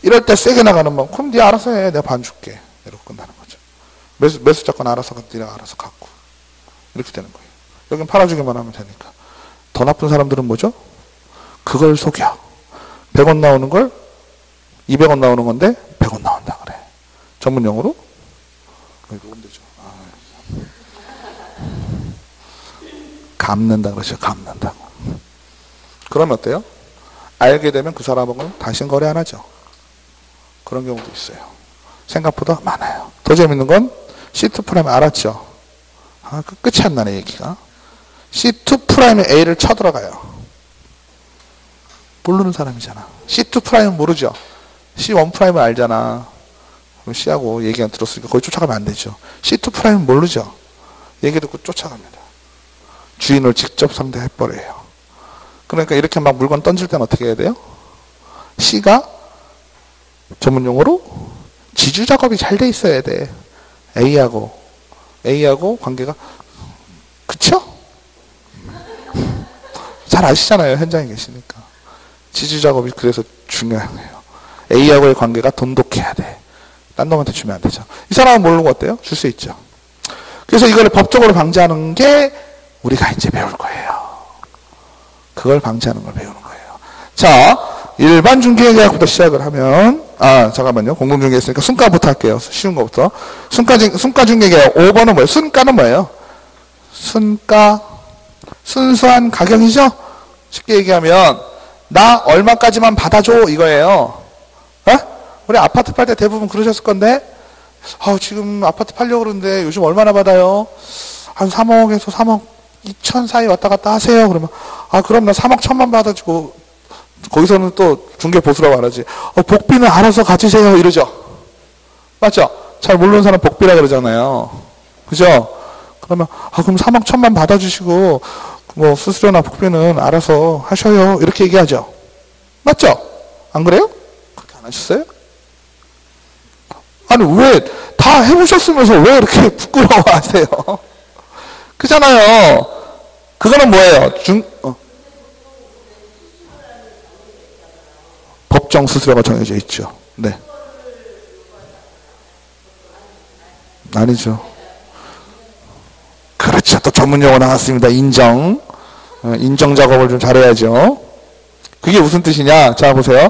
이럴 때 세게 나가는 방. 그럼 네 알아서 해. 내가 반 줄게. 이러고 끝나는 거죠. 매수 자권 알아서 네가 알아서 갖고. 이렇게 되는 거예요. 여긴 팔아주기만 하면 되니까. 더 나쁜 사람들은 뭐죠? 그걸 속여. 100원 나오는 걸 200원 나오는 건데 100원 나온다 그래. 전문용어로? 녹음 되죠. 감는다 그러죠. 감는다고. 그러면 어때요? 알게 되면 그 사람하고는 다시는 거래 안 하죠. 그런 경우도 있어요. 생각보다 많아요. 더 재밌는 건 C2' 알았죠. 끝이 안 나네 얘기가. C2'의 A를 쳐들어가요. 모르는 사람이잖아. C2'은 모르죠. C1'은 알잖아. C하고 얘기 안 들었으니까 거기 쫓아가면 안 되죠. C2'은 모르죠. 얘기 듣고 쫓아갑니다. 주인을 직접 상대해버려요. 그러니까 이렇게 막 물건 던질 때는 어떻게 해야 돼요? C가 전문용어로 지주 작업이 잘 돼 있어야 돼. A하고 관계가. 그쵸? 잘 아시잖아요. 현장에 계시니까. 지주 작업이 그래서 중요해요. A하고의 관계가 돈독해야 돼. 딴 놈한테 주면 안 되죠. 이 사람은 모르고 어때요? 줄 수 있죠. 그래서 이걸 법적으로 방지하는 게 우리가 이제 배울 거예요. 그걸 방지하는 걸 배우는 거예요. 자, 일반 중개계약부터 시작을 하면, 잠깐만요. 공동중개 했으니까 순가부터 할게요. 쉬운 거부터. 순가중개계약 5번은 뭐예요? 순가는 뭐예요? 순가, 순수한 가격이죠? 쉽게 얘기하면, 나 얼마까지만 받아줘, 이거예요. 우리 아파트 팔 때 대부분 그러셨을 건데, 지금 아파트 팔려고 그러는데 요즘 얼마나 받아요? 한 3억에서 3억 2천 사이 왔다 갔다 하세요. 그러면, 그럼 나 3억 1천만 받아주고, 거기서는 또 중개보수라고 말하지. 복비는 알아서 가지세요. 이러죠. 맞죠? 잘 모르는 사람 복비라 그러잖아요. 그죠? 그러면, 그럼 3억 1천만 받아주시고, 뭐, 수수료나 복비는 알아서 하셔요. 이렇게 얘기하죠. 맞죠? 안 그래요? 그렇게 안 하셨어요? 아니, 왜, 다 해보셨으면서 왜 이렇게 부끄러워 하세요? 그잖아요. 그거는 뭐예요? 법정 수수료가 정해져 있죠. 네. 아니죠. 그렇죠. 또 전문용어 나왔습니다. 인정. 인정 작업을 좀 잘해야죠. 그게 무슨 뜻이냐? 자, 보세요.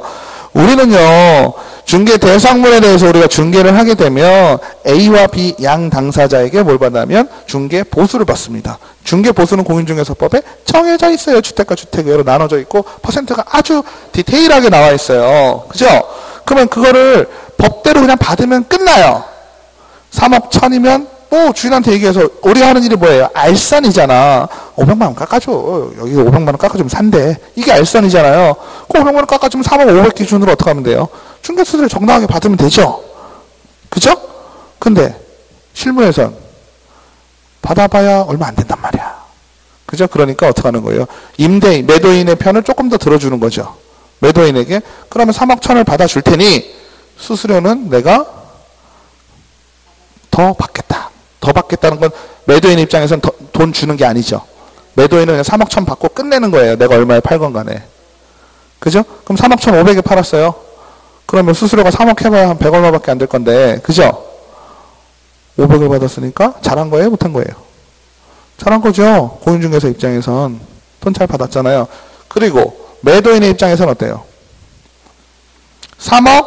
우리는요, 중개 대상물에 대해서 우리가 중개를 하게 되면 A와 B 양 당사자에게 뭘 받냐면 중개 보수를 받습니다. 중개 보수는 공인중개사법에 정해져 있어요. 주택과 주택으로 나눠져 있고 퍼센트가 아주 디테일하게 나와 있어요. 그죠? 그러면 그거를 법대로 그냥 받으면 끝나요. 3억 1천이면 뭐 주인한테 얘기해서 우리가 하는 일이 뭐예요? 알선이잖아. 500만 원 깎아줘. 여기 500만 원 깎아주면 산대. 이게 알선이잖아요. 그 500만 원 깎아주면 3억 500 기준으로 어떻게 하면 돼요? 중개수수료 정당하게 받으면 되죠. 그죠? 근데 실무에선 받아봐야 얼마 안 된단 말이야. 그죠? 그러니까 어떻게 하는 거예요? 임대인, 매도인의 편을 조금 더 들어주는 거죠. 매도인에게 그러면 3억 1천을 받아줄 테니 수수료는 내가 더 받겠다. 더 받겠다는 건 매도인 입장에서는 돈 주는 게 아니죠. 매도인은 그냥 3억 1천 받고 끝내는 거예요. 내가 얼마에 팔건 간에. 그죠? 그럼 3억 1,500에 팔았어요. 그러면 수수료가 3억 해봐야 한 100 얼마밖에 안 될 건데, 그죠? 500을 받았으니까 잘한 거예요? 못한 거예요? 잘한 거죠. 공인중개사 입장에선 돈 잘 받았잖아요. 그리고 매도인의 입장에서는 어때요? 3억에서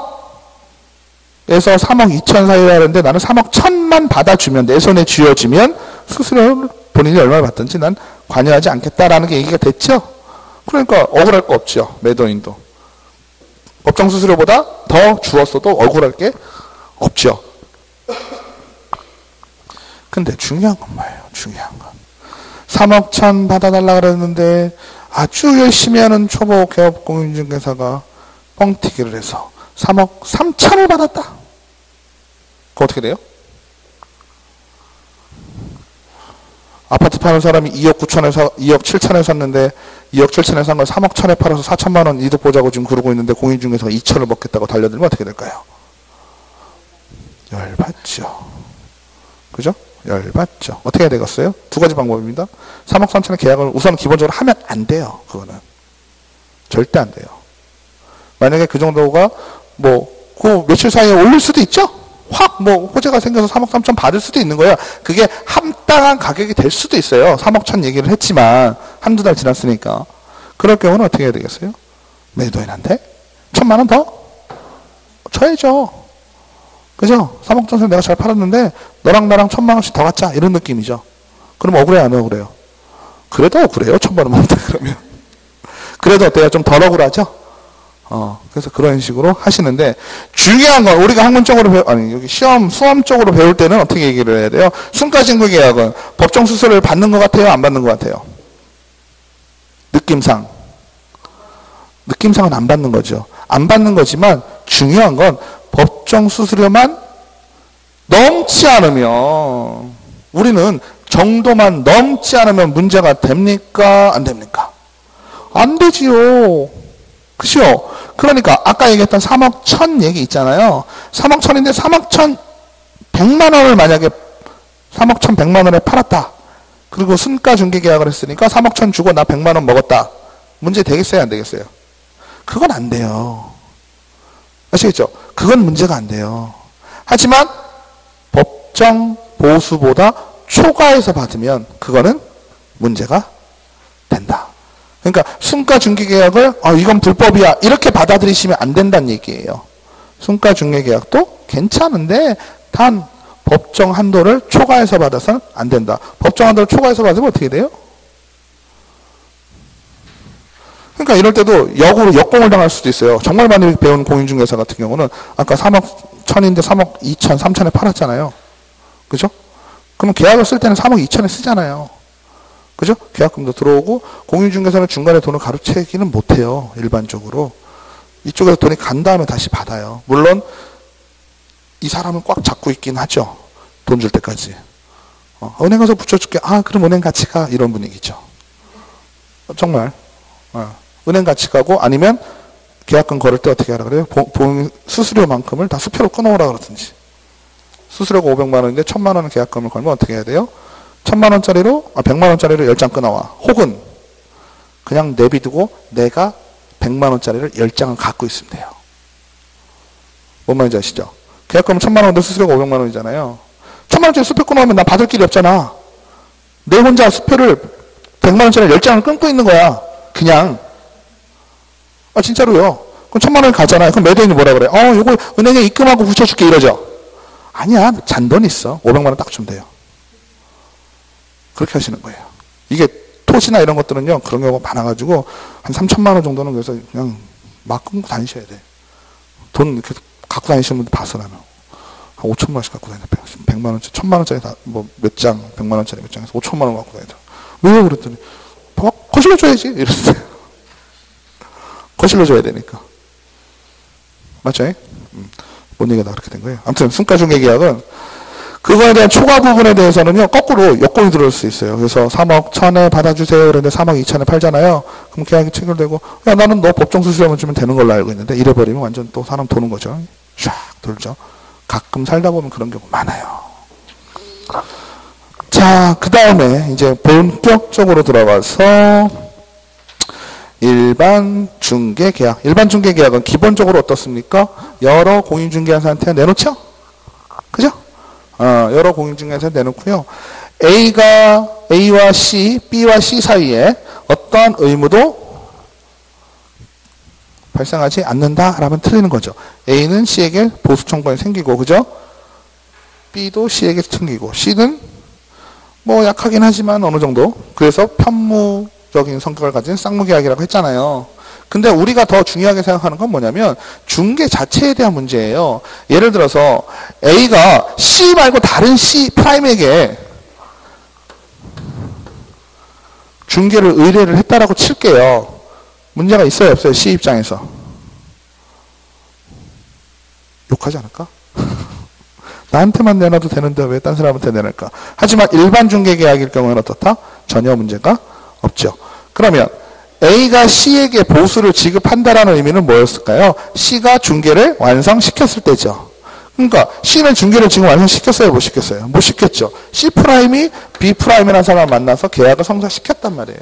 3억 2천 사이라 하는데 나는 3억 1천만 받아주면, 내 손에 쥐어지면 수수료를 본인이 얼마를 받든지 난 관여하지 않겠다라는 게 얘기가 됐죠? 그러니까 억울할 거 없죠. 매도인도. 법정 수수료보다 더 주었어도 억울할 게 없죠. 근데 중요한 건 뭐예요? 중요한 건 3억 1천 받아달라 그랬는데 아주 열심히 하는 초보 개업 공인중개사가 뻥튀기를 해서 3억 3천을 받았다. 그거 어떻게 돼요? 아파트 파는 사람이 2억 9천에 2억 7천에 샀는데 2억 7천에 산 걸 3억 1천에 팔아서 4천만 원 이득 보자고 지금 그러고 있는데 공인중개사가 2천을 먹겠다고 달려들면 어떻게 될까요? 열받죠. 그죠? 열받죠. 어떻게 해야 되겠어요? 두 가지 방법입니다. 3억 3천의 계약을 우선 기본적으로 하면 안 돼요. 그거는. 절대 안 돼요. 만약에 그 정도가 그 며칠 사이에 올릴 수도 있죠? 확 호재가 생겨서 3억 3천 받을 수도 있는 거예요. 그게 합당한 가격이 될 수도 있어요. 3억 천 얘기를 했지만 한두 달 지났으니까. 그럴 경우는 어떻게 해야 되겠어요? 매도인한테 1,000만 원 더 쳐야죠. 그죠? 3억 전세 내가 잘 팔았는데 너랑 나랑 1,000만 원씩 더 갖자 이런 느낌이죠. 그럼 억울해요 안 억울해요? 그래도 억울해요. 1,000만 원만 더 그러면. 그래도 어때요? 좀 덜 억울하죠? 그래서 그런 식으로 하시는데, 중요한 건, 우리가 학문적으로 여기 수험적으로 배울 때는 어떻게 얘기를 해야 돼요? 순가증거 계약은 법정 수수료를 받는 것 같아요? 안 받는 것 같아요? 느낌상은 안 받는 거죠. 안 받는 거지만, 중요한 건 법정 수수료만 넘지 않으면, 우리는 정도만 넘지 않으면 문제가 됩니까? 안 됩니까? 안 되지요. 그죠? 그러니까 아까 얘기했던 3억 1천 얘기 있잖아요. 3억 1천인데 3억 1천 100만 원을 만약에 3억 1천 100만 원에 팔았다. 그리고 순가 중개 계약을 했으니까 3억 1천 주고 나 100만 원 먹었다. 문제 되겠어요? 안 되겠어요? 그건 안 돼요. 아시겠죠? 그건 문제가 안 돼요. 하지만 법정 보수보다 초과해서 받으면 그거는 문제가 된다. 그러니까 순가 중개 계약을 이건 불법이야 이렇게 받아들이시면 안 된다는 얘기예요. 순가 중개 계약도 괜찮은데 단 법정 한도를 초과해서 받아서는 안 된다. 법정 한도를 초과해서 받으면 어떻게 돼요? 그러니까 이럴 때도 역으로 역공을 당할 수도 있어요. 정말 많이 배운 공인중개사 같은 경우는 아까 3억 1천인데 3억 2천 3천에 팔았잖아요. 그죠? 그럼 계약을 쓸 때는 3억 2천에 쓰잖아요. 그죠? 계약금도 들어오고 공인중개사는 중간에 돈을 가로채기는 못해요. 일반적으로. 이쪽에서 돈이 간 다음에 다시 받아요. 물론 이 사람은 꽉 잡고 있긴 하죠. 돈 줄 때까지. 은행 가서 붙여줄게. 그럼 은행 같이 가. 이런 분위기죠. 정말. 은행 같이 가고 아니면 계약금 걸을 때 어떻게 하라 그래요? 수수료만큼을 다 수표로 끊어오라 그러든지. 수수료가 500만 원인데 1,000만 원 계약금을 걸면 어떻게 해야 돼요? 1,000만 원짜리로 100만 원짜리로 10장 끊어와. 혹은 그냥 내비두고 내가 100만 원짜리를 10장을 갖고 있으면 돼요. 뭔 말인지 아시죠? 계약금은 1,000만 원인데 수수료가 500만 원이잖아요. 1,000만 원짜리 수표 끊어오면 나 받을 길이 없잖아. 내 혼자 수표를 100만 원짜리 10장을 끊고 있는 거야. 그냥. 진짜로요. 그럼 1,000만 원이 가잖아요. 그럼 매도인이 뭐라 그래? 이거 은행에 입금하고 붙여줄게 이러죠. 아니야. 잔돈 있어. 500만 원 딱 주면 돼요. 그렇게 하시는 거예요. 이게 토지나 이런 것들은요, 그런 경우가 많아가지고, 한 3,000만 원 정도는 그래서 그냥 막 끊고 다니셔야 돼. 돈 이렇게 갖고 다니시는 분들 봤어, 나는. 한 5천만 원씩 갖고 다니다. 100만 원짜리, 1,000만 원짜리 다, 몇 장, 100만 원짜리 몇 장에서 5천만 원 갖고 다니다. 왜요? 그랬더니, 거실로 줘야지. 이랬어요. 거실로 줘야 되니까. 맞죠? 뭔 얘기가 다 그렇게 된 거예요. 아무튼, 순가중개 계약은, 그거에 대한 초과 부분에 대해서는요, 거꾸로 역공이 들어올 수 있어요. 그래서 3억 1천에 받아주세요. 그런데 3억 2천에 팔잖아요. 그럼 계약이 체결되고, 야, 나는 너 법정 수수료만 주면 되는 걸로 알고 있는데, 이래버리면 완전 또 사람 도는 거죠. 쫙 돌죠. 가끔 살다 보면 그런 경우 많아요. 자, 그 다음에 이제 본격적으로 들어가서, 일반 중개 계약. 일반 중개 계약은 기본적으로 어떻습니까? 여러 공인중개사한테 내놓죠? 그죠? 여러 공인중개사에 내놓고요. A와 C, B와 C 사이에 어떠한 의무도 발생하지 않는다라면 틀리는 거죠. A는 C에게 보수 청구권이 생기고, 그죠? B도 C에게 챙기고, C는 약하긴 하지만 어느 정도. 그래서 편무적인 성격을 가진 쌍무계약이라고 했잖아요. 근데 우리가 더 중요하게 생각하는 건 뭐냐면 중개 자체에 대한 문제예요. 예를 들어서 A가 C 말고 다른 C 프라임에게 중개를 의뢰를 했다라고 칠게요. 문제가 있어요, 없어요? C 입장에서. 욕하지 않을까? 나한테만 내놔도 되는데 왜 딴 사람한테 내놓을까? 하지만 일반 중개계약일 경우에는 어떻다? 전혀 문제가 없죠. 그러면 A가 C에게 보수를 지급한다라는 의미는 뭐였을까요? C가 중개를 완성시켰을 때죠. 그러니까 C는 중개를 지금 완성시켰어요? 못 시켰어요? 못 시켰죠. C'이 B'이라는 사람을 만나서 계약을 성사시켰단 말이에요.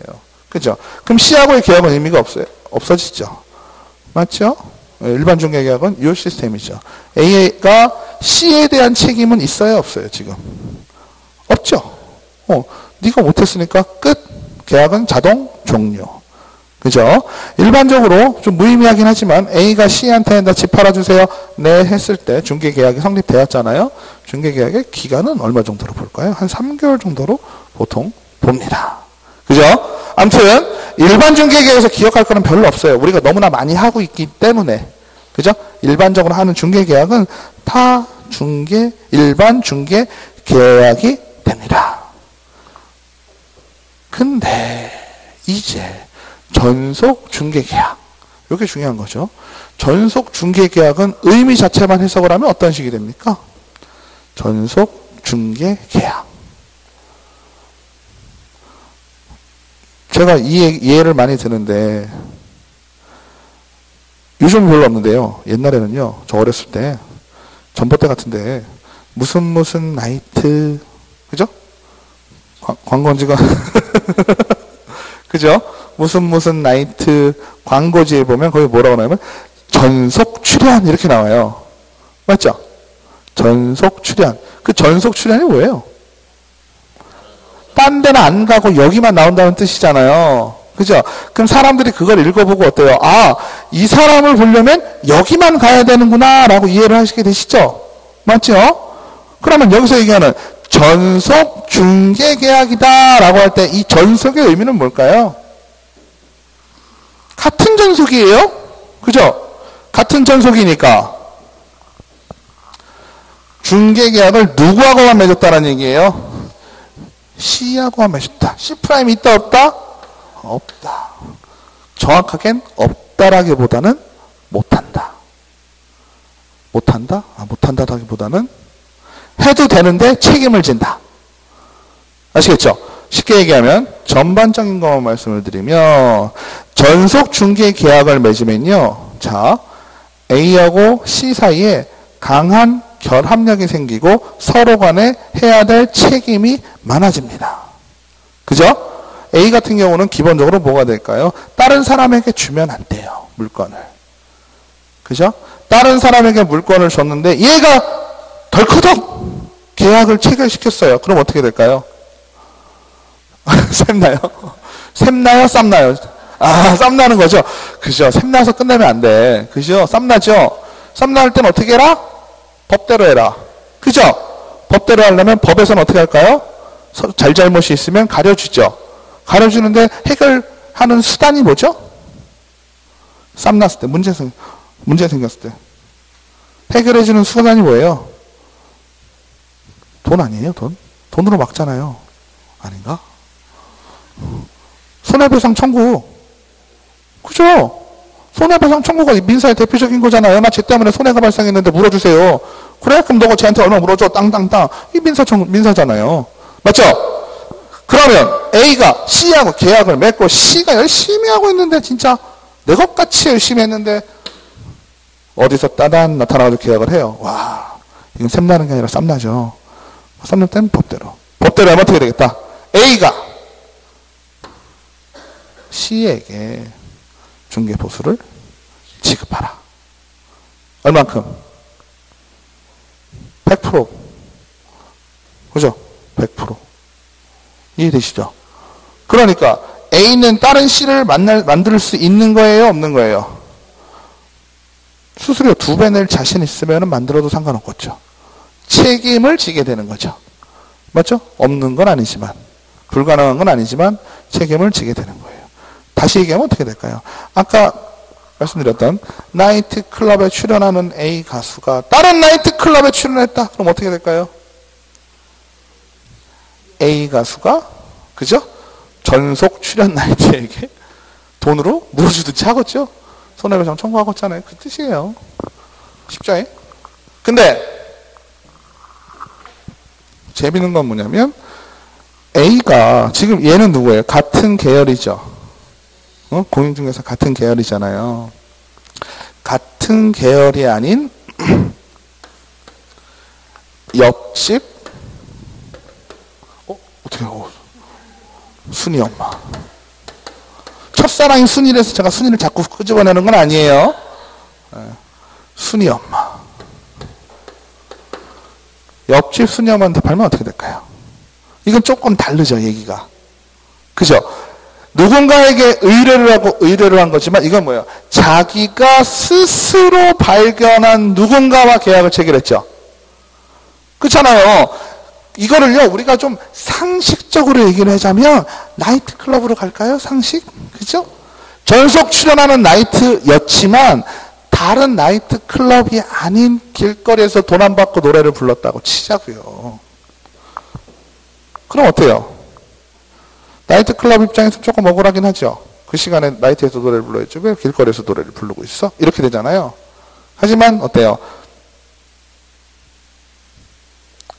그죠? 그럼 C하고의 계약은 의미가 없어지죠. 맞죠? 일반 중개계약은 이 시스템이죠. A가 C에 대한 책임은 있어요? 없어요? 지금? 없죠. 네가 못했으니까 끝. 계약은 자동 종료. 그죠? 일반적으로 좀 무의미하긴 하지만 A가 C한테 나 집 팔아주세요. 네 했을 때 중개계약이 성립되었잖아요. 중개계약의 기간은 얼마 정도로 볼까요? 한 3개월 정도로 보통 봅니다. 그죠? 아무튼 일반 중개계약에서 기억할 거는 별로 없어요. 우리가 너무나 많이 하고 있기 때문에. 그죠? 일반적으로 하는 중개계약은 일반 중개계약이 됩니다. 근데 이제 전속 중개계약. 이게 중요한 거죠. 전속 중개계약은 의미 자체만 해석을 하면 어떤 식이 됩니까? 전속 중개계약. 제가 이 예를 많이 드는데 요즘 별로 없는데요. 옛날에는요. 저 어렸을 때 전봇대 같은데 무슨 나이트 그죠? 광고지가 그죠? 무슨 나이트 광고지에 보면 거기 뭐라고 나오면 전속 출연 이렇게 나와요. 맞죠? 전속 출연. 그 전속 출연이 뭐예요? 딴 데는 안 가고 여기만 나온다는 뜻이잖아요. 그죠? 그럼 사람들이 그걸 읽어보고 어때요? 아, 이 사람을 보려면 여기만 가야 되는구나 라고 이해를 하시게 되시죠? 맞죠? 그러면 여기서 얘기하는 전속 중개계약이다 라고 할 때 이 전속의 의미는 뭘까요? 같은 전속이에요? 그죠? 같은 전속이니까 중개계약을 누구하고만 맺었다는 얘기예요? C하고만 맺었다. C' 있다 없다? 없다. 정확하게는 없다라기보다는 못한다. 못한다라기보다는 해도 되는데 책임을 진다. 아시겠죠? 쉽게 얘기하면 전반적인 것만 말씀을 드리면 전속 중개 계약을 맺으면요. 자, A하고 C 사이에 강한 결합력이 생기고 서로 간에 해야 될 책임이 많아집니다. 그죠? A 같은 경우는 기본적으로 뭐가 될까요? 다른 사람에게 주면 안 돼요. 물건을. 그죠? 다른 사람에게 물건을 줬는데 얘가 덜커덕 계약을 체결시켰어요. 그럼 어떻게 될까요? 샘나요? 샘나요? 쌈나요? 아, 쌈나는 거죠? 그죠? 샘나서 끝내면 안 돼. 그죠? 쌈나죠? 쌈날 땐 어떻게 해라? 법대로 해라. 그죠? 법대로 하려면 법에서는 어떻게 할까요? 잘잘못이 있으면 가려주죠. 가려주는데 해결하는 수단이 뭐죠? 쌈났을 때, 문제 생겼을 때. 해결해주는 수단이 뭐예요? 돈 아니에요, 돈? 돈으로 막잖아요. 아닌가? 손해배상 청구. 그죠? 손해배상 청구가 민사의 대표적인 거잖아요. 나 쟤 때문에 손해가 발생했는데 물어주세요. 그래? 그럼 너가 쟤한테 얼마 물어줘? 땅땅땅. 이 민사잖아요. 맞죠? 그러면 A가 C하고 계약을 맺고 C가 열심히 하고 있는데 진짜 내 것같이 열심히 했는데 어디서 따단 나타나가지고 계약을 해요. 와, 이건 샘나는 게 아니라 쌈나죠. 쌈날 때는 법대로. 법대로 하면 어떻게 되겠다? A가 C에게 중개보수를 지급하라. 얼만큼? 100%. 그죠? 100%. 이해되시죠? 그러니까 A는 다른 C를 만들 수 있는 거예요? 없는 거예요? 수수료 2배 낼 자신 있으면 만들어도 상관없겠죠. 책임을 지게 되는 거죠. 맞죠? 없는 건 아니지만, 불가능한 건 아니지만 책임을 지게 되는 거예요. 다시 얘기하면 어떻게 될까요? 아까 말씀드렸던 나이트클럽에 출연하는 A 가수가 다른 나이트클럽에 출연했다. 그럼 어떻게 될까요? A 가수가 그죠? 전속 출연 나이트에게 돈으로 물어주든지 하겠죠. 손해배상 청구하겠잖아요. 그 뜻이에요. 쉽죠? 근데 재밌는 건 뭐냐면 A가 지금 얘는 누구예요? 같은 계열이죠. 공인중개사 같은 계열이잖아요. 같은 계열이 아닌 옆집 어떻게 순이 엄마. 첫사랑이 순이라서 제가 순이를 자꾸 끄집어내는 건 아니에요. 순이 엄마. 옆집 순이 엄마한테 팔면 어떻게 될까요? 이건 조금 다르죠, 얘기가. 그죠? 누군가에게 의뢰를 한 거지만 이건 뭐예요? 자기가 스스로 발견한 누군가와 계약을 체결했죠. 그렇잖아요. 이거를요, 우리가 좀 상식적으로 얘기를 하자면 나이트클럽으로 갈까요? 상식? 그죠? 전속 출연하는 나이트였지만 다른 나이트클럽이 아닌 길거리에서 돈 안 받고 노래를 불렀다고 치자고요. 그럼 어때요? 나이트클럽 입장에서 조금 억울하긴 하죠. 그 시간에 나이트에서 노래를 불러야지 왜 길거리에서 노래를 부르고 있어? 이렇게 되잖아요. 하지만 어때요?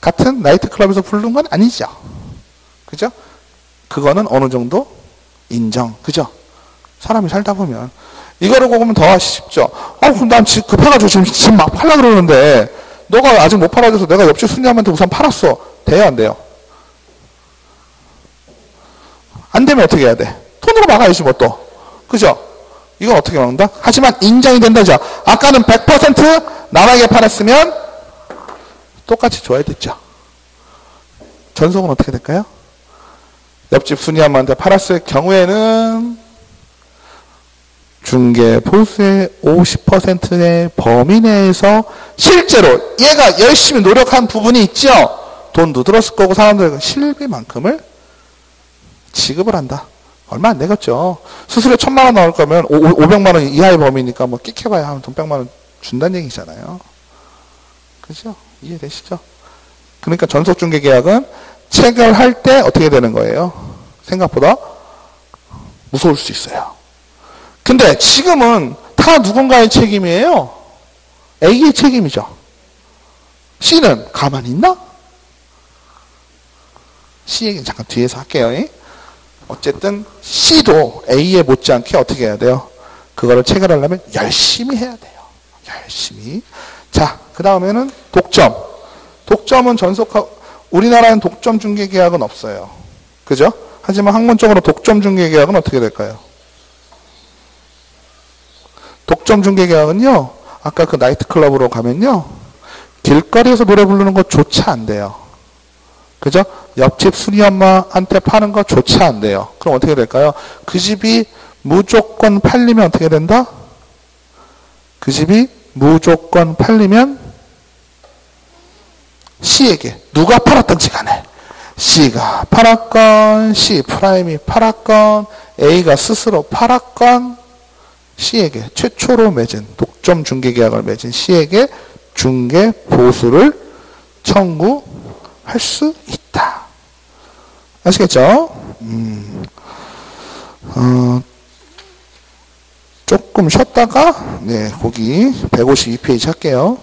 같은 나이트클럽에서 부르는 건 아니죠. 그죠? 그거는 어느 정도 인정. 그죠? 사람이 살다 보면. 이거를 보면 더 아쉽죠. 그럼 난 지금 급해가지고 지금 막 팔라 그러는데 너가 아직 못 팔아줘서 내가 옆집 순이한테 우선 팔았어. 돼요, 안 돼요? 안 되면 어떻게 해야 돼? 돈으로 막아야지 뭐 또. 그죠? 이건 어떻게 막는다? 하지만 인정이 된다죠. 아까는 100% 남에게 팔았으면 똑같이 줘야 됐죠. 전속은 어떻게 될까요? 옆집 순이한테 팔았을 경우에는 중개 보수의 50%의 범위 내에서 실제로 얘가 열심히 노력한 부분이 있죠. 돈도 들었을 거고 사람들 실비만큼을 지급을 한다. 얼마 안 되겠죠. 수수료 1,000만 원 나올 거면 500만 원 이하의 범위니까 뭐 끽해봐야 한 돈 100만 원 준다는 얘기잖아요. 그죠? 이해되시죠? 그러니까 전속중개계약은 체결할 때 어떻게 되는 거예요? 생각보다 무서울 수 있어요. 근데 지금은 다 누군가의 책임이에요. A의 책임이죠. C는 가만히 있나? C 얘기는 잠깐 뒤에서 할게요. 어쨌든 C도 A에 못지않게 어떻게 해야 돼요? 그거를 체결하려면 열심히 해야 돼요. 열심히. 자, 그 다음에는 독점. 독점은 우리나라는 독점 중개 계약은 없어요. 그죠? 하지만 학문적으로 독점 중개 계약은 어떻게 될까요? 독점 중개 계약은요, 아까 그 나이트클럽으로 가면요, 길거리에서 노래 부르는 것조차 안 돼요. 그죠? 옆집 순이 엄마한테 파는 것조차 안 돼요. 그럼 어떻게 될까요? 그 집이 무조건 팔리면 어떻게 된다? 그 집이 무조건 팔리면 C에게 누가 팔았던지 간에 C가 팔았건 C 프라임이 팔았건 A가 스스로 팔았건 C에게 최초로 맺은 독점 중개계약을 맺은 C에게 중개 보수를 청구할 수 있다. 아시겠죠? 조금 쉬었다가 거기 152페이지 할게요.